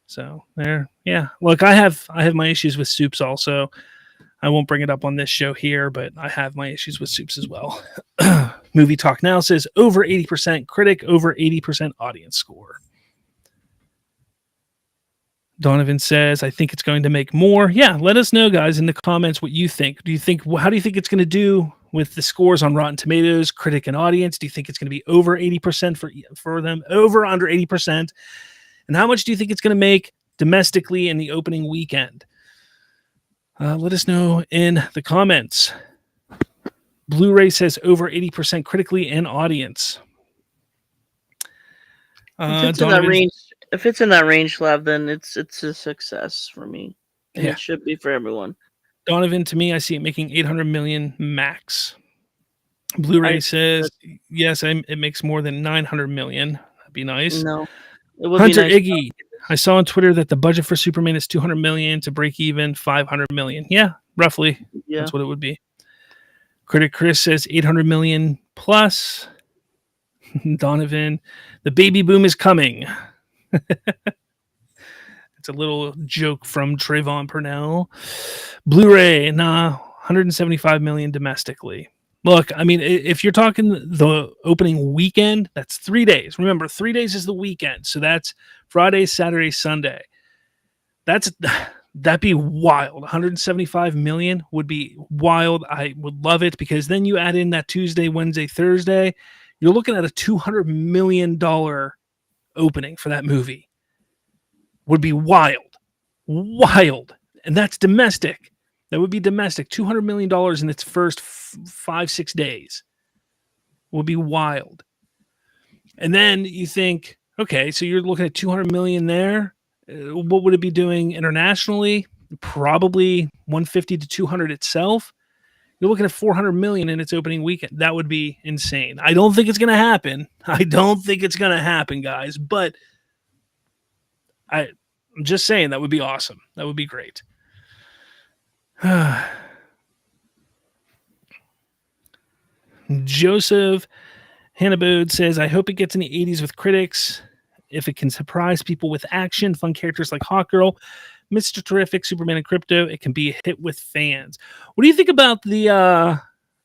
So there, yeah. Look, I have my issues with Soups also. I won't bring it up on this show here, but I have my issues with Soups as well. Movie Talk Now says over 80% critic, over 80% audience score. Donovan says, I think it's going to make more. Yeah, let us know, guys, in the comments what you think. How do you think it's going to do with the scores on Rotten Tomatoes, critic and audience? Do you think it's going to be over 80% for them, over under 80%? And how much do you think it's going to make domestically in the opening weekend? Let us know in the comments. Blu-ray says over 80% critically and audience. If it's in that range, Lab, then it's a success for me. And It should be for everyone. Donovan, to me, I see it making 800 million max. Blu-ray says, yes, it makes more than 900 million. That'd be nice. No. It would Hunter be nice. Iggy, I saw on Twitter that the budget for Superman is 200 million to break even 500 million. Yeah, roughly. Yeah. That's what it would be. Critic Chris says 800 million plus. Donovan, the baby boom is coming. It's a little joke from Trayvon Purnell. Blu-ray, 175 million domestically. Look, I mean, if you're talking the opening weekend, that's 3 days. Remember, 3 days is the weekend, so that's Friday, Saturday, Sunday. That'd be wild. 175 million would be wild. I would love it because then you add in that Tuesday, Wednesday, Thursday, you're looking at a $200 million opening for that movie. Would be wild. Wild. And that's domestic. That would be domestic. $200 million in its first 5-6 days would be wild. And then you think, okay, so you're looking at 200 million there. What would it be doing internationally? Probably 150 to 200 itself. You're looking at 400 million in its opening weekend. That would be insane. I don't think it's going to happen. I don't think it's going to happen, guys. But I'm just saying that would be awesome. That would be great. Joseph Hannabode says, I hope it gets in the 80s with critics. If it can surprise people with action, fun characters like Hawkgirl, Mr. Terrific, Superman, and Crypto, it can be a hit with fans. What do you think about the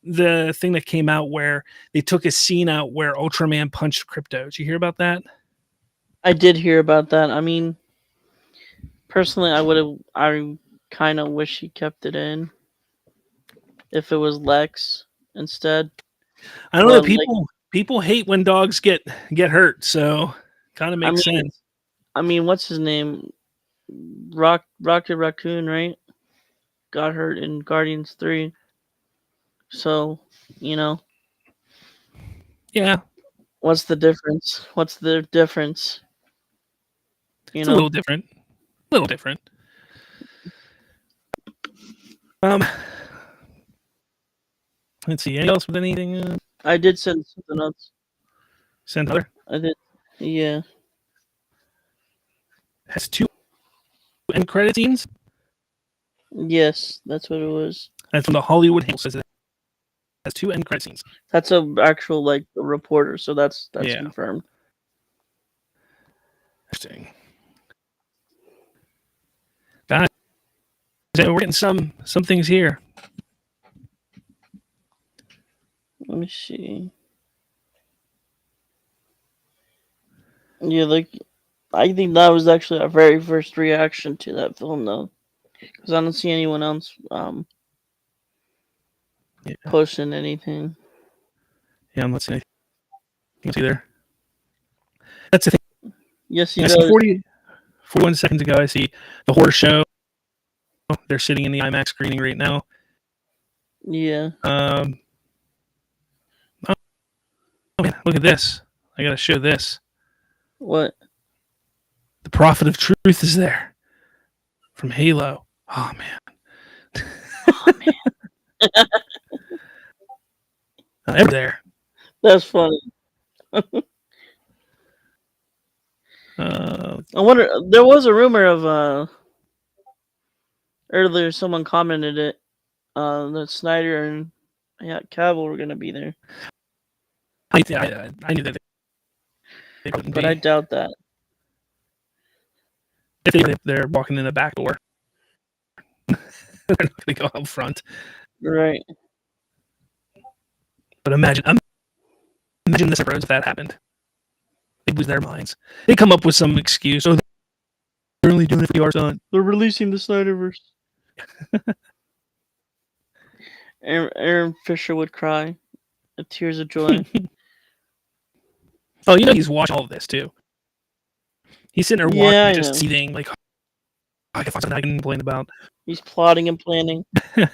thing that came out where they took a scene out where Ultraman punched Crypto? Did you hear about that? I did hear about that. I mean, personally, I kind of wish he kept it in if it was Lex instead. I don't know. People hate when dogs get hurt, so kind of makes sense. I mean, what's his name? Rocket Raccoon, right? Got hurt in Guardians 3. So, Yeah. What's the difference? It's a little different. Let's see. Anything else with anything? I did send something else. Send other? I did. Yeah. Has 2 end credit scenes? Yes, that's what it was. That's from the Hollywood Handle says it has 2 end credit scenes. That's a actual a reporter, so that's Yeah. confirmed. Interesting. Guys, we're getting some things here. Let me see. Yeah, I think that was actually our very first reaction to that film, though, because I don't see anyone else posting anything. Yeah, I'm not seeing anything either. That's the thing. Yes, he I does. see 41 seconds ago, I see the horror show. They're sitting in the IMAX screening right now. Yeah. Oh, man, look at this. I gotta show this. What? The Prophet of Truth is there from Halo. Oh man. They're there. That's funny. I wonder. There was a rumor of earlier. Someone commented it that Snyder and Cavill were gonna be there. I knew that they wouldn't But be. I doubt that. If they're walking in the back door. They're not going to go out front. Right. But imagine the Roads if that happened. They'd lose their minds. They come up with some excuse. Oh, they're only doing it for the art on. They're releasing the Snyderverse. Aaron Fisher would cry, tears of joy. Oh, he's watching all of this too. He's sitting there watching, just seething, like, oh, I can find something I can complain about. He's plotting and planning. All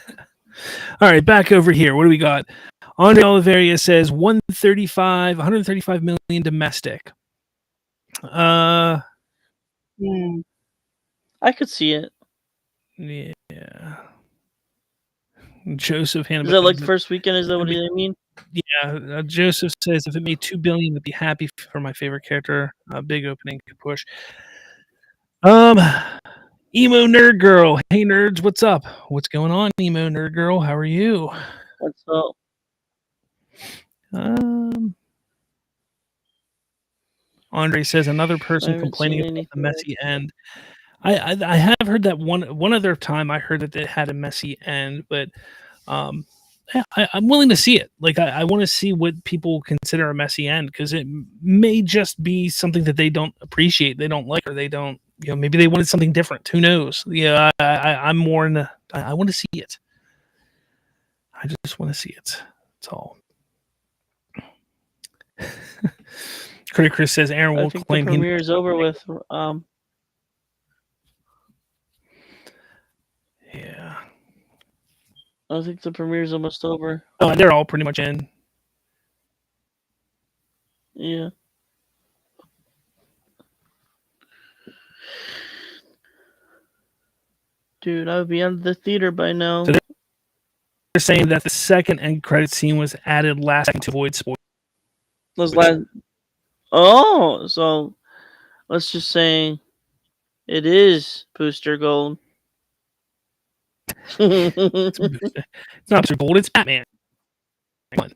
right, back over here. What do we got? Andre Oliveria says 135 million domestic. I could see it. Yeah. Joseph Hannah. Is that like first weekend? Is that what you mean? Yeah. Joseph says if it made $2 billion, I'd be happy for my favorite character. Big opening, good push. Emo Nerd Girl. Hey nerds, what's up? What's going on, Emo Nerd Girl? How are you? What's up? Andre says another person complaining about the messy end. I have heard that one other time I heard that it had a messy end, but I'm willing to see it. Like, I want to see what people consider a messy end, because it may just be something that they don't appreciate, they don't like, or they don't, maybe they wanted something different. Who knows? Yeah, I'm more in the, I want to see it. I just want to see it. That's all. Critic Chris says Aaron I will think claim the premiere is over with. Yeah. I think the premiere is almost over. Oh, they're all pretty much in. Yeah. Dude, I would be out of the theater by now. So they're saying that the second end credit scene was added last second to avoid spoilers. Oh, so let's just say it is Booster Gold. It's not Booster Gold, it's Batman. Come on.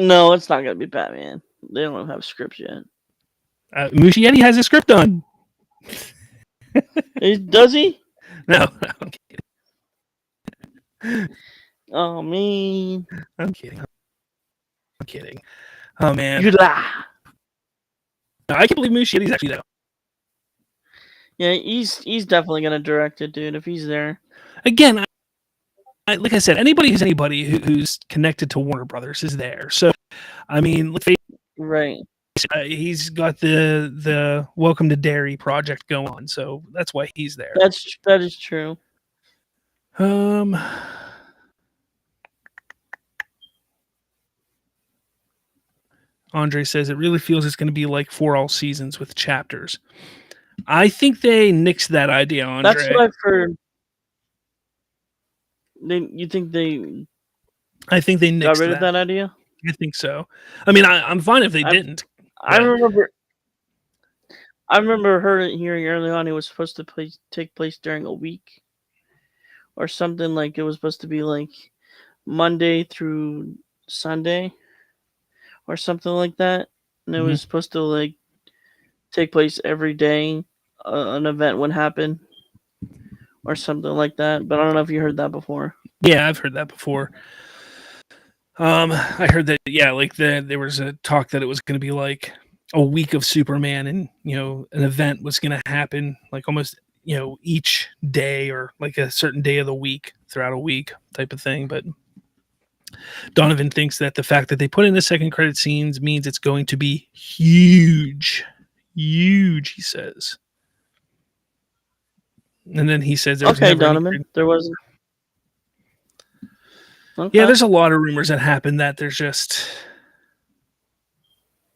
No, it's not gonna be Batman. They don't have scripts yet. Muschietti has a script done. Does he? No, I'm kidding. Oh man, I'm kidding. Oh man, you lie. No, I can't believe Muschietti's actually there. Yeah, he's definitely gonna direct it, dude. If he's there. Again, like I said, anybody who's connected to Warner Brothers is there. So, I mean, right. He's got the Welcome to Derry project going on, so that's why he's there. That is true. Andre says it really feels it's going to be like For All Seasons with chapters. I think they nixed that idea, Andre. That's what I've heard. You think they? I think they nixed got rid of that idea. I think so. I mean, I'm fine if they didn't. I remember hearing early on it was supposed to take place during a week, or something, like it was supposed to be like Monday through Sunday, or something like that, and it was supposed to like take place every day. An event would happen, or something like that. But I don't know if you heard that before. Yeah, I've heard that before. I heard that, yeah, like there was a talk that it was going to be like a week of Superman, and an event was going to happen like almost each day, or like a certain day of the week throughout a week type of thing. But Donovan thinks that the fact that they put in the second credit scenes means it's going to be huge, he says. And then he says, "Okay, Donovan, there wasn't." Okay. Yeah, there's a lot of rumors that happen that there's just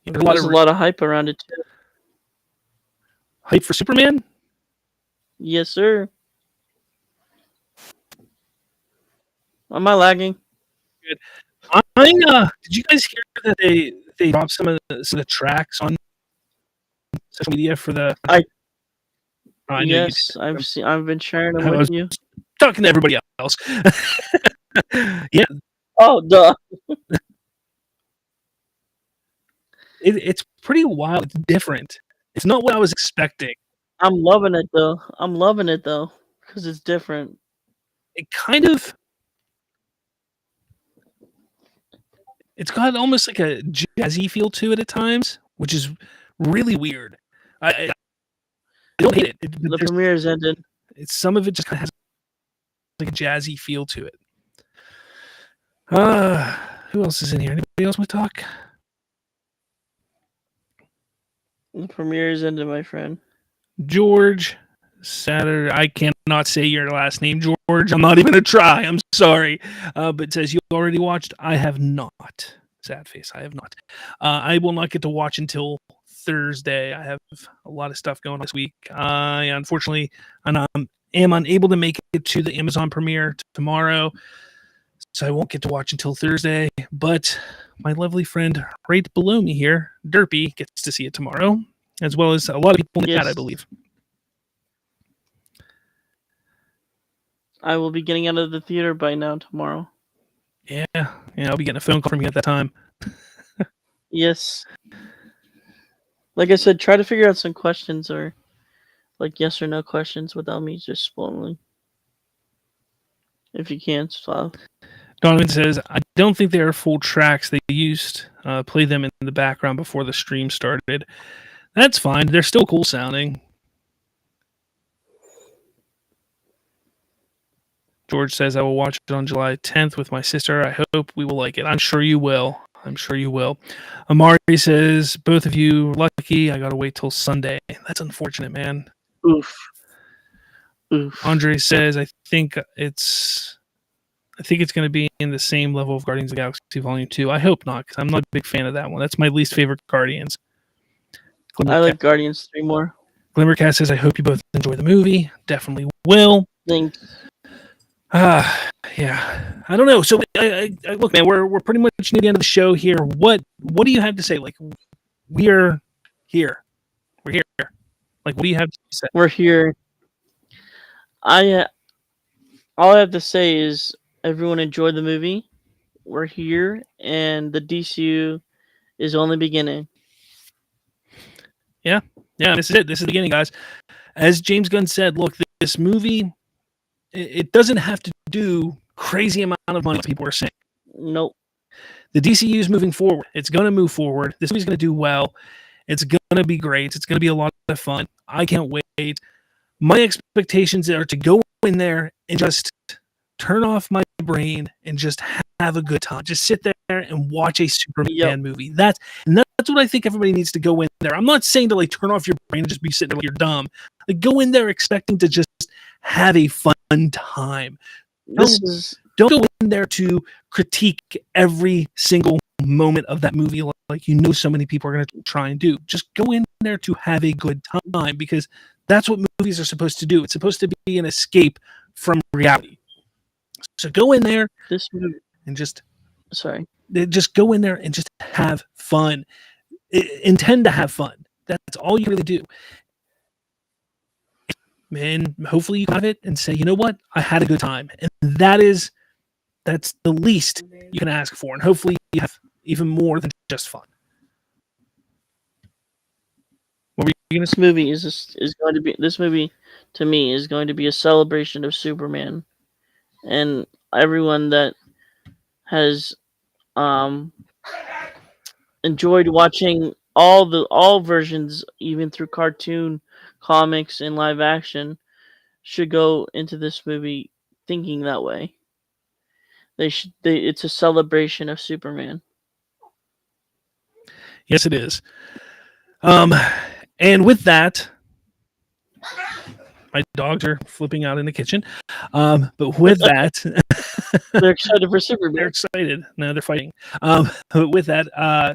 there's a lot of hype around it too. Hype for Superman? Yes, sir. Am I lagging? Good. Did you guys hear that they dropped some of the tracks on social media for the? Yes, I've been sharing them with you. Talking to everybody else. Yeah. Oh, duh. It's pretty wild. It's different. It's not what I was expecting. I'm loving it though. Because it's different. It kind of. It's got almost like a jazzy feel to it at times, which is really weird. I don't hate it. The premiere's ended. Some of it just kind of has like a jazzy feel to it. Who else is in here? Anybody else want to talk? The premiere's ended, my friend. George Satter. I cannot say your last name, George. I'm not even gonna try. I'm sorry. But says you already watched. I have not. Sad face. I have not. I will not get to watch until Thursday. I have a lot of stuff going on this week. I unfortunately am unable to make it to the Amazon premiere tomorrow, so I won't get to watch until Thursday. But my lovely friend right below me here, Derpy, gets to see it tomorrow, as well as a lot of people in the chat, I believe. I will be getting out of the theater by now tomorrow. Yeah, I'll be getting a phone call from you at that time. Yes. Like I said, try to figure out some questions, or like yes or no questions, without me just spoiling. If you can, so. Donovan says, I don't think they are full tracks. They used play them in the background before the stream started. That's fine. They're still cool sounding. George says, I will watch it on July 10th with my sister. I hope we will like it. I'm sure you will. I'm sure you will. Amari says, both of you lucky. I got to wait till Sunday. That's unfortunate, man. Oof. Oof. Andre says, I think it's going to be in the same level of Guardians of the Galaxy Volume 2. I hope not, because I'm not a big fan of that one. That's my least favorite Guardians. I like Guardians 3 more. Glimmercast says, I hope you both enjoy the movie. Definitely will. Thanks. Yeah. I don't know. So, I look, man, we're pretty much near the end of the show here. What do you have to say? Like, we're here. We're here. Like, what do you have to say? We're here. All I have to say is everyone enjoyed the movie. We're here, and the DCU is only beginning. Yeah, this is it. This is the beginning, guys. As James Gunn said, look, this movie, it doesn't have to do crazy amount of money, people are saying. Nope. The DCU is moving forward. It's going to move forward. This movie's going to do well. It's going to be great. It's going to be a lot of fun. I can't wait. My expectations are to go in there and just turn off my brain and just have a good time. Just sit there and watch a Superman movie. That's what I think everybody needs to go in there. I'm not saying to like turn off your brain and just be sitting there like you're dumb. Like go in there expecting to just have a fun time. Don't go in there to critique every single moment of that movie like so many people are going to try and do. Just go in there to have a good time, because that's what movies are supposed to do. It's supposed to be an escape from reality. So go in there and just go in there and just have fun. Intend to have fun. That's all you really do. And hopefully you have it and say, you know what? I had a good time. And that's the least you can ask for. And hopefully you have even more than just fun. This movie to me is going to be a celebration of Superman, and everyone that has enjoyed watching all versions, even through cartoon, comics, and live action, should go into this movie thinking that way. It's a celebration of Superman. Yes, it is. And with that, my dogs are flipping out in the kitchen. But with that, they're excited for Superman. They're excited. No, they're fighting. But with that,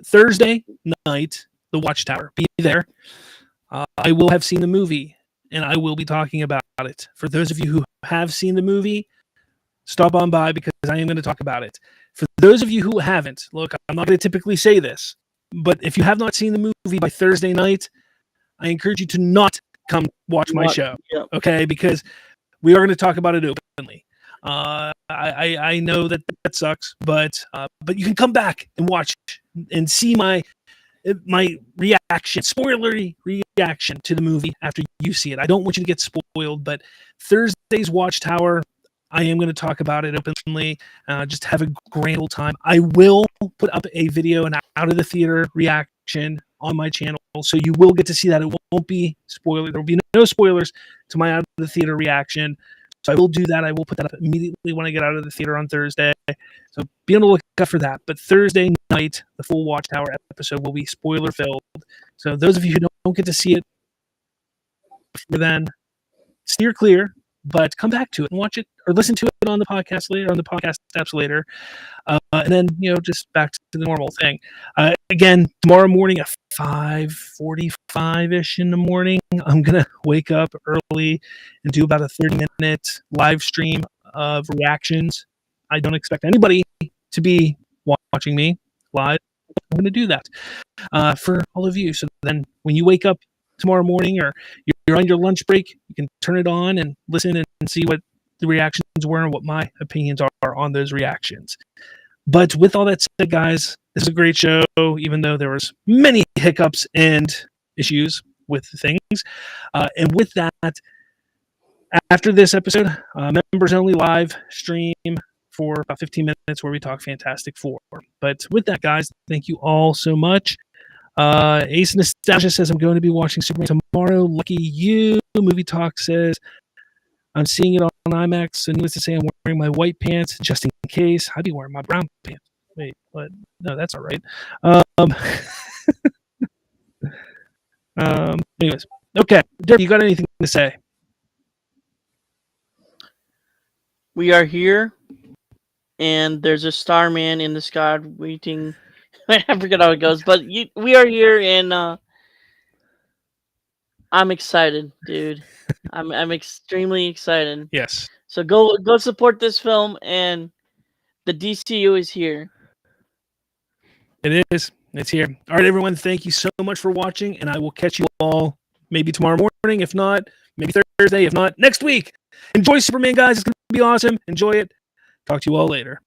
Thursday night, the Watchtower. Be there. I will have seen the movie, and I will be talking about it. For those of you who have seen the movie, stop on by, because I am going to talk about it. For those of you who haven't, look, I'm not going to typically say this, but if you have not seen the movie by Thursday night, I encourage you to not come watch my show, okay? Because we are going to talk about it openly. I know that sucks, but you can come back and watch and see my reaction, spoilery reaction to the movie after you see it. I don't want you to get spoiled, but Thursday's Watchtower, I am going to talk about it openly. Just have a grand old time. I will put up a video, an out of the theater reaction on my channel, so you will get to see that. It won't be spoiler. There will be no spoilers to my out of the theater reaction. So I will do that. I will put that up immediately when I get out of the theater on Thursday. So be on the lookout for that. But Thursday night, the full Watchtower episode will be spoiler filled. So those of you who don't get to see it before then, steer clear. But come back to it and watch it or listen to it on the podcast later, on the podcast apps later. And then, just back to the normal thing. Again, tomorrow morning at 5:45-ish in the morning, I'm going to wake up early and do about a 30-minute live stream of reactions. I don't expect anybody to be watching me live. I'm going to do that for all of you. So then when you wake up tomorrow morning or you're on your lunch break, you can turn it on and listen and see what the reactions were and what my opinions are on those reactions. But with all that said, guys, this is a great show, even though there was many hiccups and issues with things. And with that, after this episode, members only live stream for about 15 minutes where we talk Fantastic Four. But with that, guys, thank you all so much. Ace Nostalgia says, I'm going to be watching Superman tomorrow. Lucky you. Movie Talk says, I'm seeing it on IMAX. So needless to say, I'm wearing my white pants just in case. I'd be wearing my brown pants. Wait, what? No, that's all right. Anyways, okay. Dirk, you got anything to say? We are here, and there's a Starman in the sky waiting. I forget how it goes, but we are here, and I'm excited, dude. I'm extremely excited. Yes. So go support this film, and the DCU is here. It is. It's here. All right, everyone. Thank you so much for watching, and I will catch you all maybe tomorrow morning. If not, maybe Thursday. If not, next week. Enjoy Superman, guys. It's going to be awesome. Enjoy it. Talk to you all later.